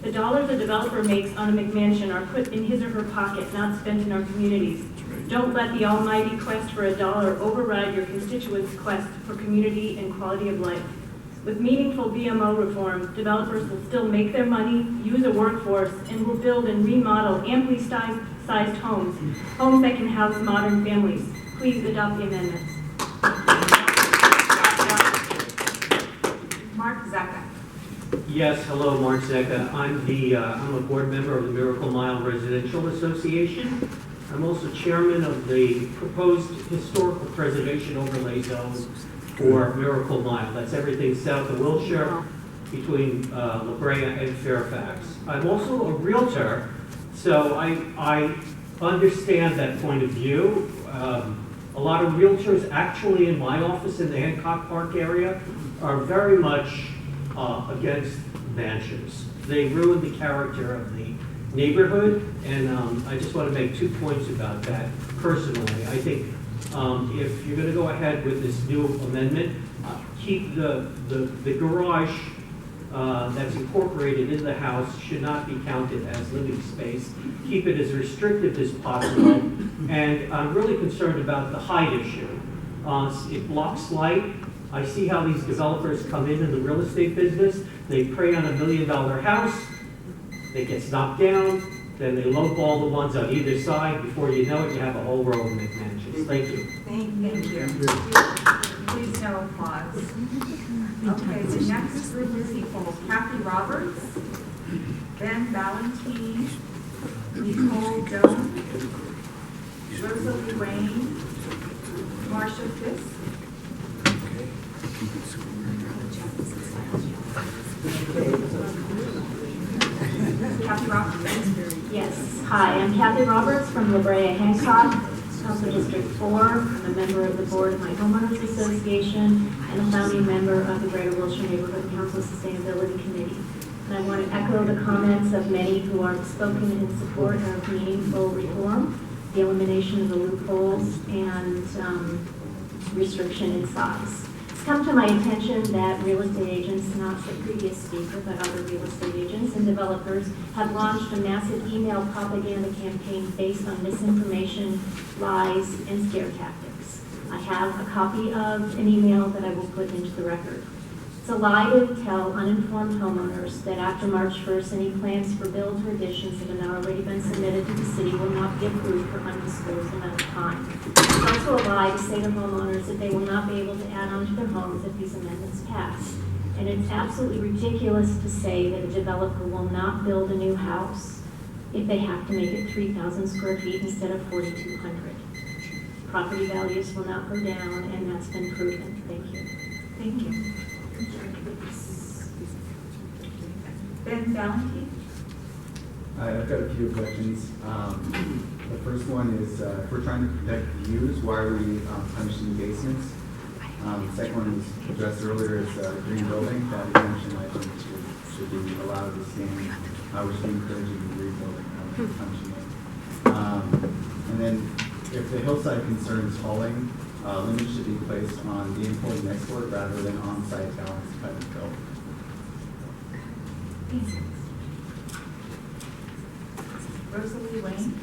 The dollars a developer makes on a McMansion are put in his or her pocket, not spent in our communities. Don't let the almighty quest for a dollar override your constituents' quest for community and quality of life. With meaningful BMO reform, developers will still make their money, use a workforce, and will build and remodel amply sized homes, homes that can house modern families. Please adopt the amendments. Mark Zecca. Yes, hello, Mark Zecca. I'm a board member of the Miracle Mile Residential Association. I'm also chairman of the proposed historical preservation overlay zone for Miracle Mile. That's everything south of Wilshire between La Brea and Fairfax. I'm also a realtor, so I understand that point of view. A lot of realtors actually in my office in the Hancock Park area are very much against mansions. They ruin the character of the neighborhood, and I just want to make 2 points about that personally. I think if you're going to go ahead with this new amendment, keep the garage that's incorporated in the house should not be counted as living space. Keep it as restrictive as possible. And I'm really concerned about the height issue. It blocks light. I see how these developers come in the real estate business. They prey on $1 million house. It gets knocked down. Then they lowball the ones on either side. Before you know it, you have a whole row of McMansions. Thank you. Thank you. Please no applause. Okay, the next group is equal. Kathy Roberts, Ben Valentine, Nicole Jones, Rosalie Wayne, Marcia Fisk. Kathy Roberts. Yes. Hi, I'm Kathy Roberts from La Brea Hancock, Council District 4. I'm a member of the board of my homeowners association and a founding member of the Greater Wilshire Neighborhood Council Sustainability Committee. And I want to echo the comments of many who are spoken in support of meaningful reform, the elimination of the loopholes, and restriction in size. It's come to my attention that real estate agents, not the previous speaker, but other real estate agents and developers, have launched a massive email propaganda campaign based on misinformation, lies, and scare tactics. I have a copy of an email that I will put into the record. It's a lie to tell uninformed homeowners that after March 1st, any plans for builds or additions that have not already been submitted to the city will not be approved for undisclosed amount of time. It's also a lie to say to homeowners that they will not be able to add on to their homes if these amendments pass. And it's absolutely ridiculous to say that a developer will not build a new house if they have to make it 3,000 square feet instead of 4,200. Property values will not go down, and that's been proven. Thank you. Thank you. Ben Valentine. I've got a few questions. The first one is, if we're trying to protect views, why are we punishing basements? The second one was addressed earlier, is green building. That exemption, I think, should be allowed to stand. We should be encouraging green building, punishing it. And then, if the hillside concerns hauling, limits should be placed on the employee next door rather than on-site balance cut and fill. Rosalie Wayne.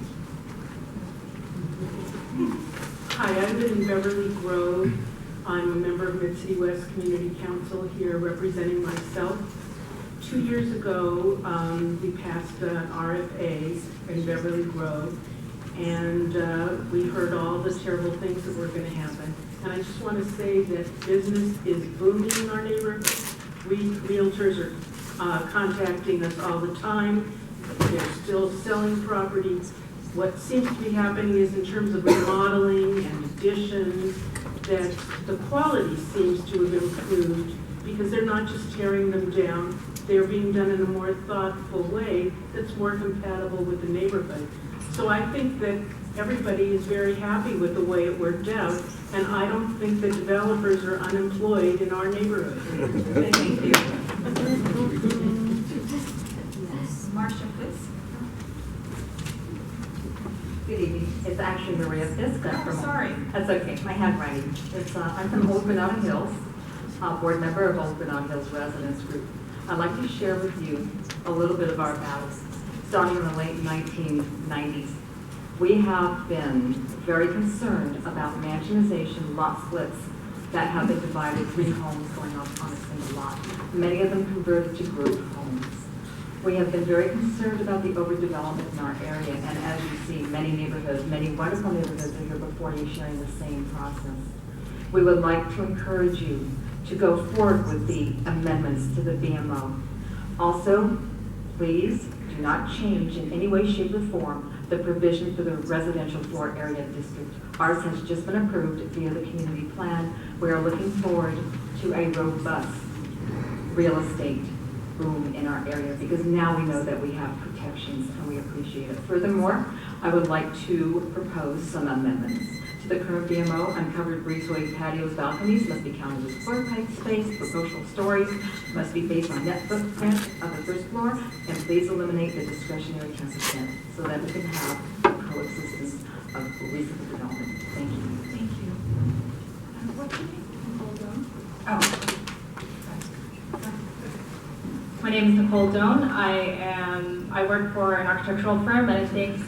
Hi, I live in Beverly Grove. I'm a member of Mid-City West Community Council here representing myself. 2 years ago, we passed an RFA in Beverly Grove, and we heard all the terrible things that were going to happen. And I just want to say that business is booming in our neighborhood. Realtors are contacting us all the time. They're still selling properties. What seems to be happening is in terms of remodeling and additions, that the quality seems to have improved because they're not just tearing them down, they're being done in a more thoughtful way that's more compatible with the neighborhood. So I think that everybody is very happy with the way it worked out, and I don't think that developers are unemployed in our neighborhood. Thank you. Marcia, please. Good evening. It's actually Maria Fiska from. Sorry. That's okay. My handwriting. I'm from Old Granada Hills, board member of Old Granada Hills Residents Group. I'd like to share with you a little bit of our battles. Starting in the late 1990s, we have been very concerned about mansionization lot splits that have been divided, 3 homes going up on a single lot. Many of them converted to group homes. We have been very concerned about the overdevelopment in our area, and as you see, many neighborhoods, many wonderful neighborhoods are here before you sharing the same process. We would like to encourage you to go forward with the amendments to the BMO. Also, please do not change in any way, shape, or form the provision for the residential floor area district. Ours has just been approved via the community plan. We are looking forward to a robust real estate boom in our area because now we know that we have protections and we appreciate it. Furthermore, I would like to propose some amendments to the current BMO. Uncovered breezeway patios, balconies must be counted as floor plate space. Proportional stories must be based on net footprint of the first floor, and please eliminate the discretionary 10% so that we can have coexistence of reasonable development. Thank you. Thank you. What's your name? Hold on. Oh. My name is Nicole Doan. I work for an architectural firm, and I think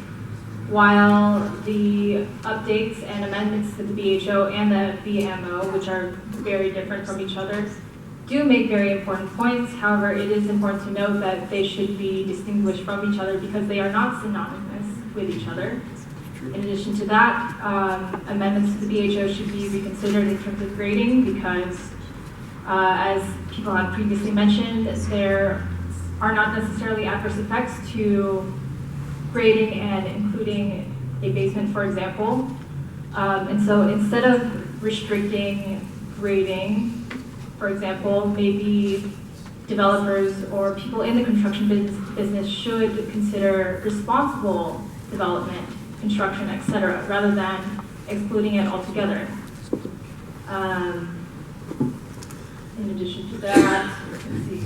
while the updates and amendments to the BHO and the BMO, which are very different from each other, do make very important points. However, it is important to note that they should be distinguished from each other because they are not synonymous with each other. In addition to that, amendments to the BHO should be reconsidered in terms of grading because as people have previously mentioned, there are not necessarily adverse effects to grading and including a basement, for example. And so instead of restricting grading, for example, maybe developers or people in the construction business should consider responsible development, construction, etc., rather than excluding it altogether. In addition to that, let's see.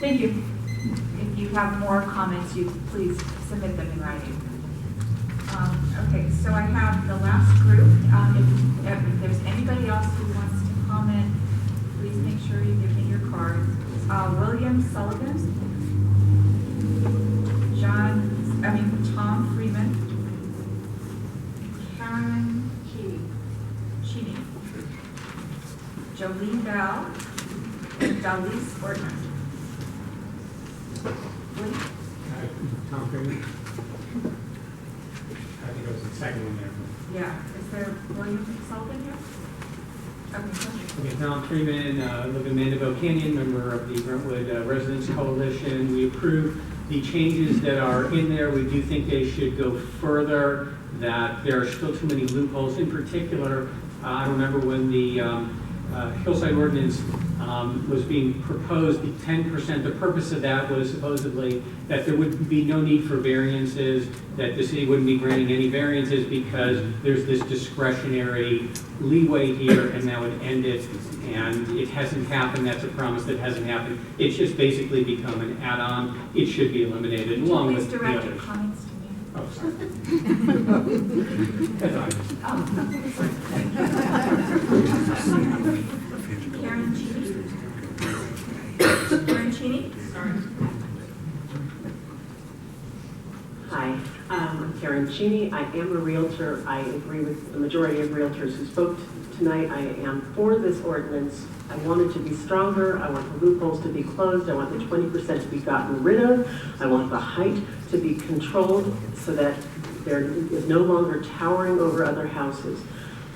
Thank you. If you have more comments, you please submit them in writing. Okay, so I have the last group. If there's anybody else who wants to comment, please make sure you give me your card. William Sullivan, Tom Freeman, Karen Cheney, Jolene Bell, and Dalise Ortman. Tom Freeman. I think it was the second one there. Yeah, is there William Sullivan here? Okay, Okay, Tom Freeman, live in Mandeville Canyon, member of the Brentwood Residents Coalition. We approve the changes that are in there. We do think they should go further, that there are still too many loopholes. In particular, I remember when the Hillside Ordinance was being proposed, the 10%, the purpose of that was supposedly that there would be no need for variances, that the city wouldn't be granting any variances because there's this discretionary leeway here and that would end it. And it hasn't happened. That's a promise that hasn't happened. It's just basically become an add-on. It should be eliminated along with the direct others. your comments to me. Oh, sorry. That's all right. Karen Cheney. Karen Cheney? Sorry. Hi, I'm Karen Arancini. I am a Realtor. I agree with the majority of Realtors who spoke tonight. I am for this ordinance. I want it to be stronger. I want the loopholes to be closed. I want the 20% to be gotten rid of. I want the height to be controlled so that there is no longer towering over other houses.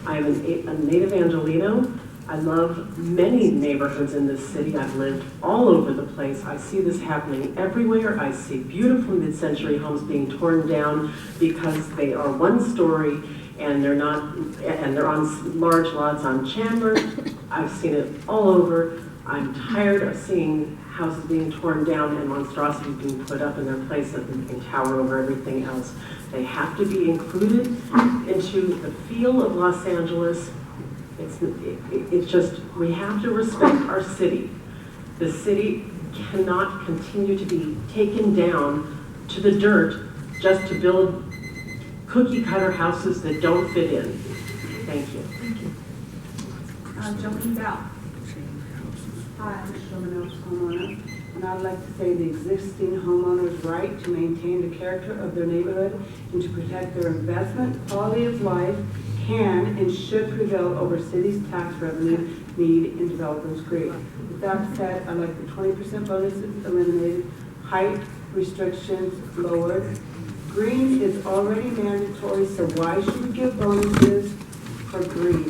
I am a native Angelino. I love many neighborhoods in this city. I've lived all over the place. I see this happening everywhere. I see beautiful mid-century homes being torn down because they are one story and they're on large lots on Chandler. I've seen it all over. I'm tired of seeing houses being torn down and monstrosities being put up in their place that can tower over everything else. They have to be included into the feel of Los Angeles. It's just, we have to respect our city. The city cannot continue to be taken down to the dirt just to build cookie cutter houses that don't fit in. Thank you. Thank you. Jolene Bell. Hi, I'm Sherman Oaks homeowner, and I'd like to say the existing homeowner's right to maintain the character of their neighborhood and to protect their investment, quality of life, can and should prevail over city's tax revenue need in developers' greed. With that said, I'd like the 20% bonuses eliminated, height restrictions lowered. Green is already mandatory, so why should we give bonuses for green?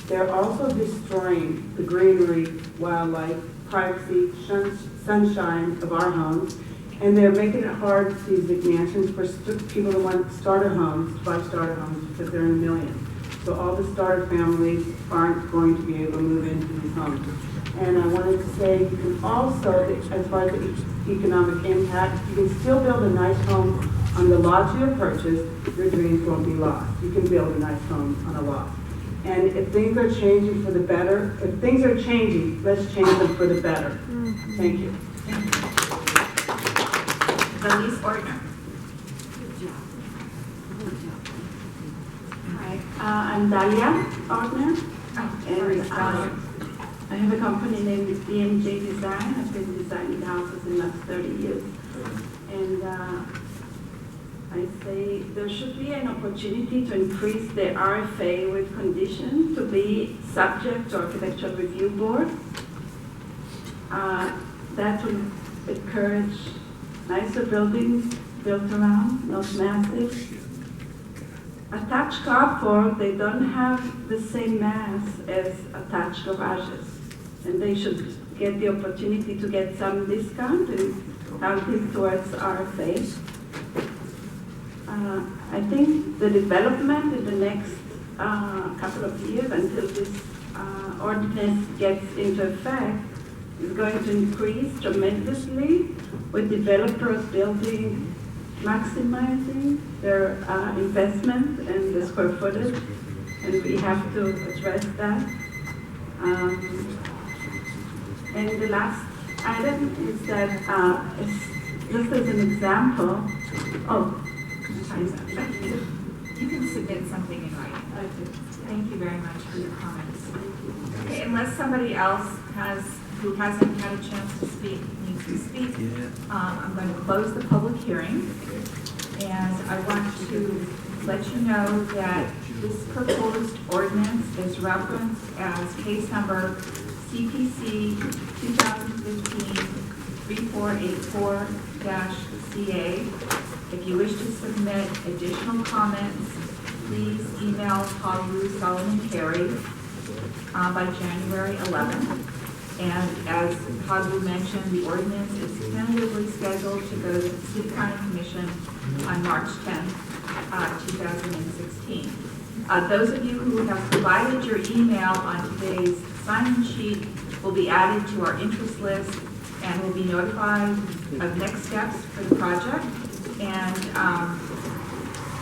They're also destroying the greenery, wildlife, privacy, sunshine of our homes, and they're making it hard to see big mansions for people who want starter homes, to buy starter homes because they're in the millions. So all the starter families aren't going to be able to move into these homes. And I wanted to say you can also, as far as the economic impact, you can still build a nice home on the lot you have purchased. Your dreams won't be lost. You can build a nice home on a lot. And if things are changing for the better, if things are changing, let's change them for the better. Thank you. Elise Ortner. Hi, I'm Dalia Ortner. And I have a company named BMO Design. I've been designing houses in the last 30 years. And I say there should be an opportunity to increase the RFA with condition to be subject to architectural review board. That will encourage nicer buildings built around, not massive. Attached carport, they don't have the same mass as attached garages. And they should get the opportunity to get some discount and counting towards RFA. I think the development in the next couple of years until this ordinance gets into effect is going to increase tremendously with developers building, maximizing their investment and the square footage, and we have to address that. And the last item is that, just as an example, you can submit something in writing. Thank you very much for your comments. Okay, unless somebody else who hasn't had a chance to speak needs to speak, I'm going to close the public hearing. And I want to let you know that this proposed ordinance is referenced as case number CPC 2015-3484-CA. If you wish to submit additional comments, please email Paul Solomon Carey by January 11th. And as Padre mentioned, the ordinance is tentatively scheduled to go to the City County Commission on March 10th, 2016. Those of you who have provided your email on today's sign-in sheet will be added to our interest list and will be notified of next steps for the project. And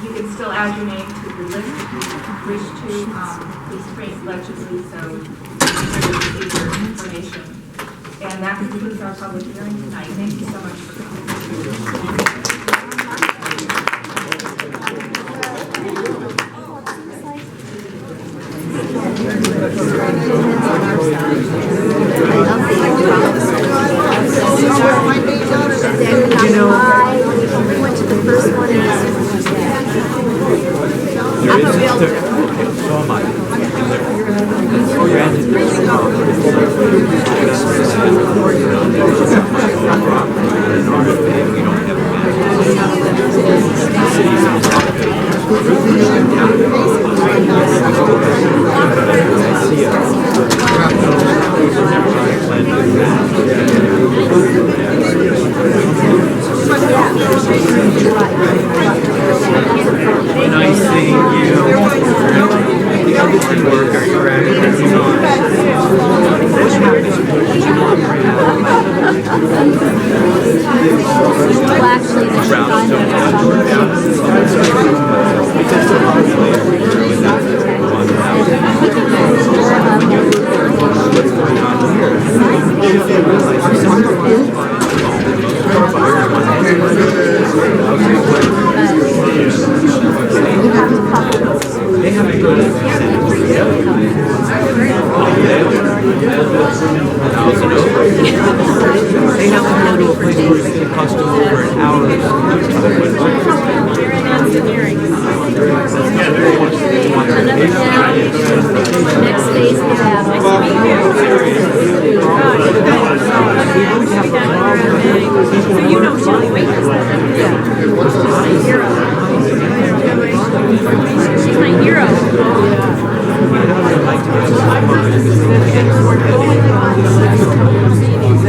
you can still add your name to the list if you wish to. Please print legibly so you receive your information. And that concludes our public hearing tonight. Thank you so much for coming. We went to the first one. So am I. Granted, this is not nice seeing you. Work, are you ready? What happens when you want Well, actually, there's a guy because the what's going on here? If they realize they haven't got they have to go to a place where it can cost them over an hour. They're in engineering. Another town, next phase of So you know Shelley Wakers then? Yeah. She's my hero.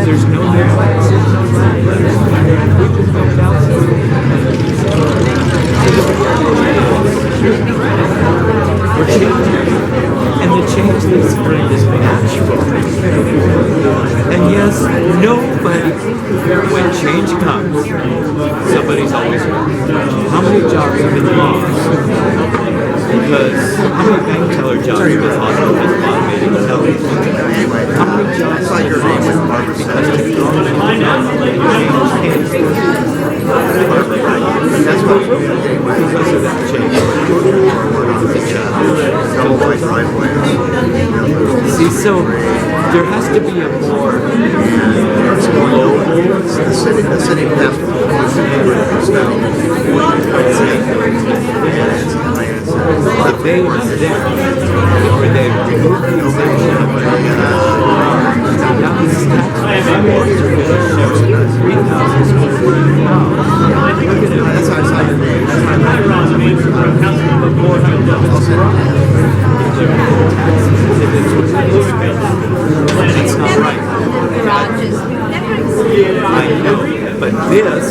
There's no we're changing. And the change that's bring is natural. And yes, nobody, when change comes, somebody's always right. How many jobs have been lost? Because how many bank teller jobs have been lost because of automated tellers? How many jobs have been lost because technology can't that's what because of that change. See, so there has to be a more global. The city has to But they were there where they removed the exemption of now these tax reports are going to show 3,000 square foot house. That's outside the name. That's not right. I know, but this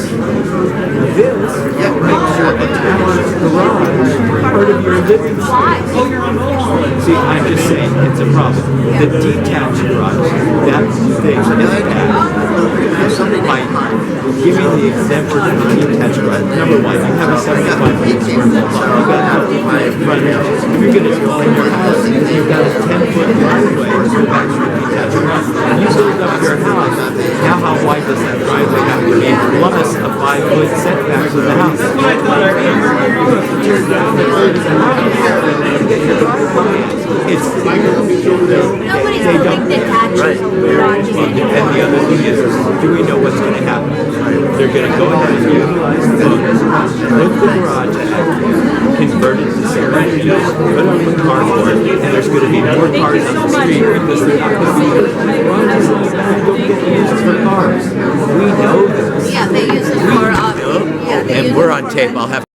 makes your attached garage part of your living space. See, I'm just saying it's a problem. The detached garage, that thing is passed by giving the exemption of the detached garage. Number one, you have a 75 square foot lot. You got frontage. If you're going to go in your house, you've got a 10-foot driveway to go back to your detached garage. You build up your house. Now, how wide does that driveway have to be? Plus a 5-foot setback to the house. Tear down the third of the house to get your driveway. It's they don't. Right. And the other thing is, do we know what's going to happen? They're going to go ahead and utilize the bonus, put the garage out, convert it to cement, put up with cardboard, and there's going to be more cars on the street because they're not going to be garages in the back don't get used for cars. We know this. Yeah, they use it for, and we're on tape. I'll have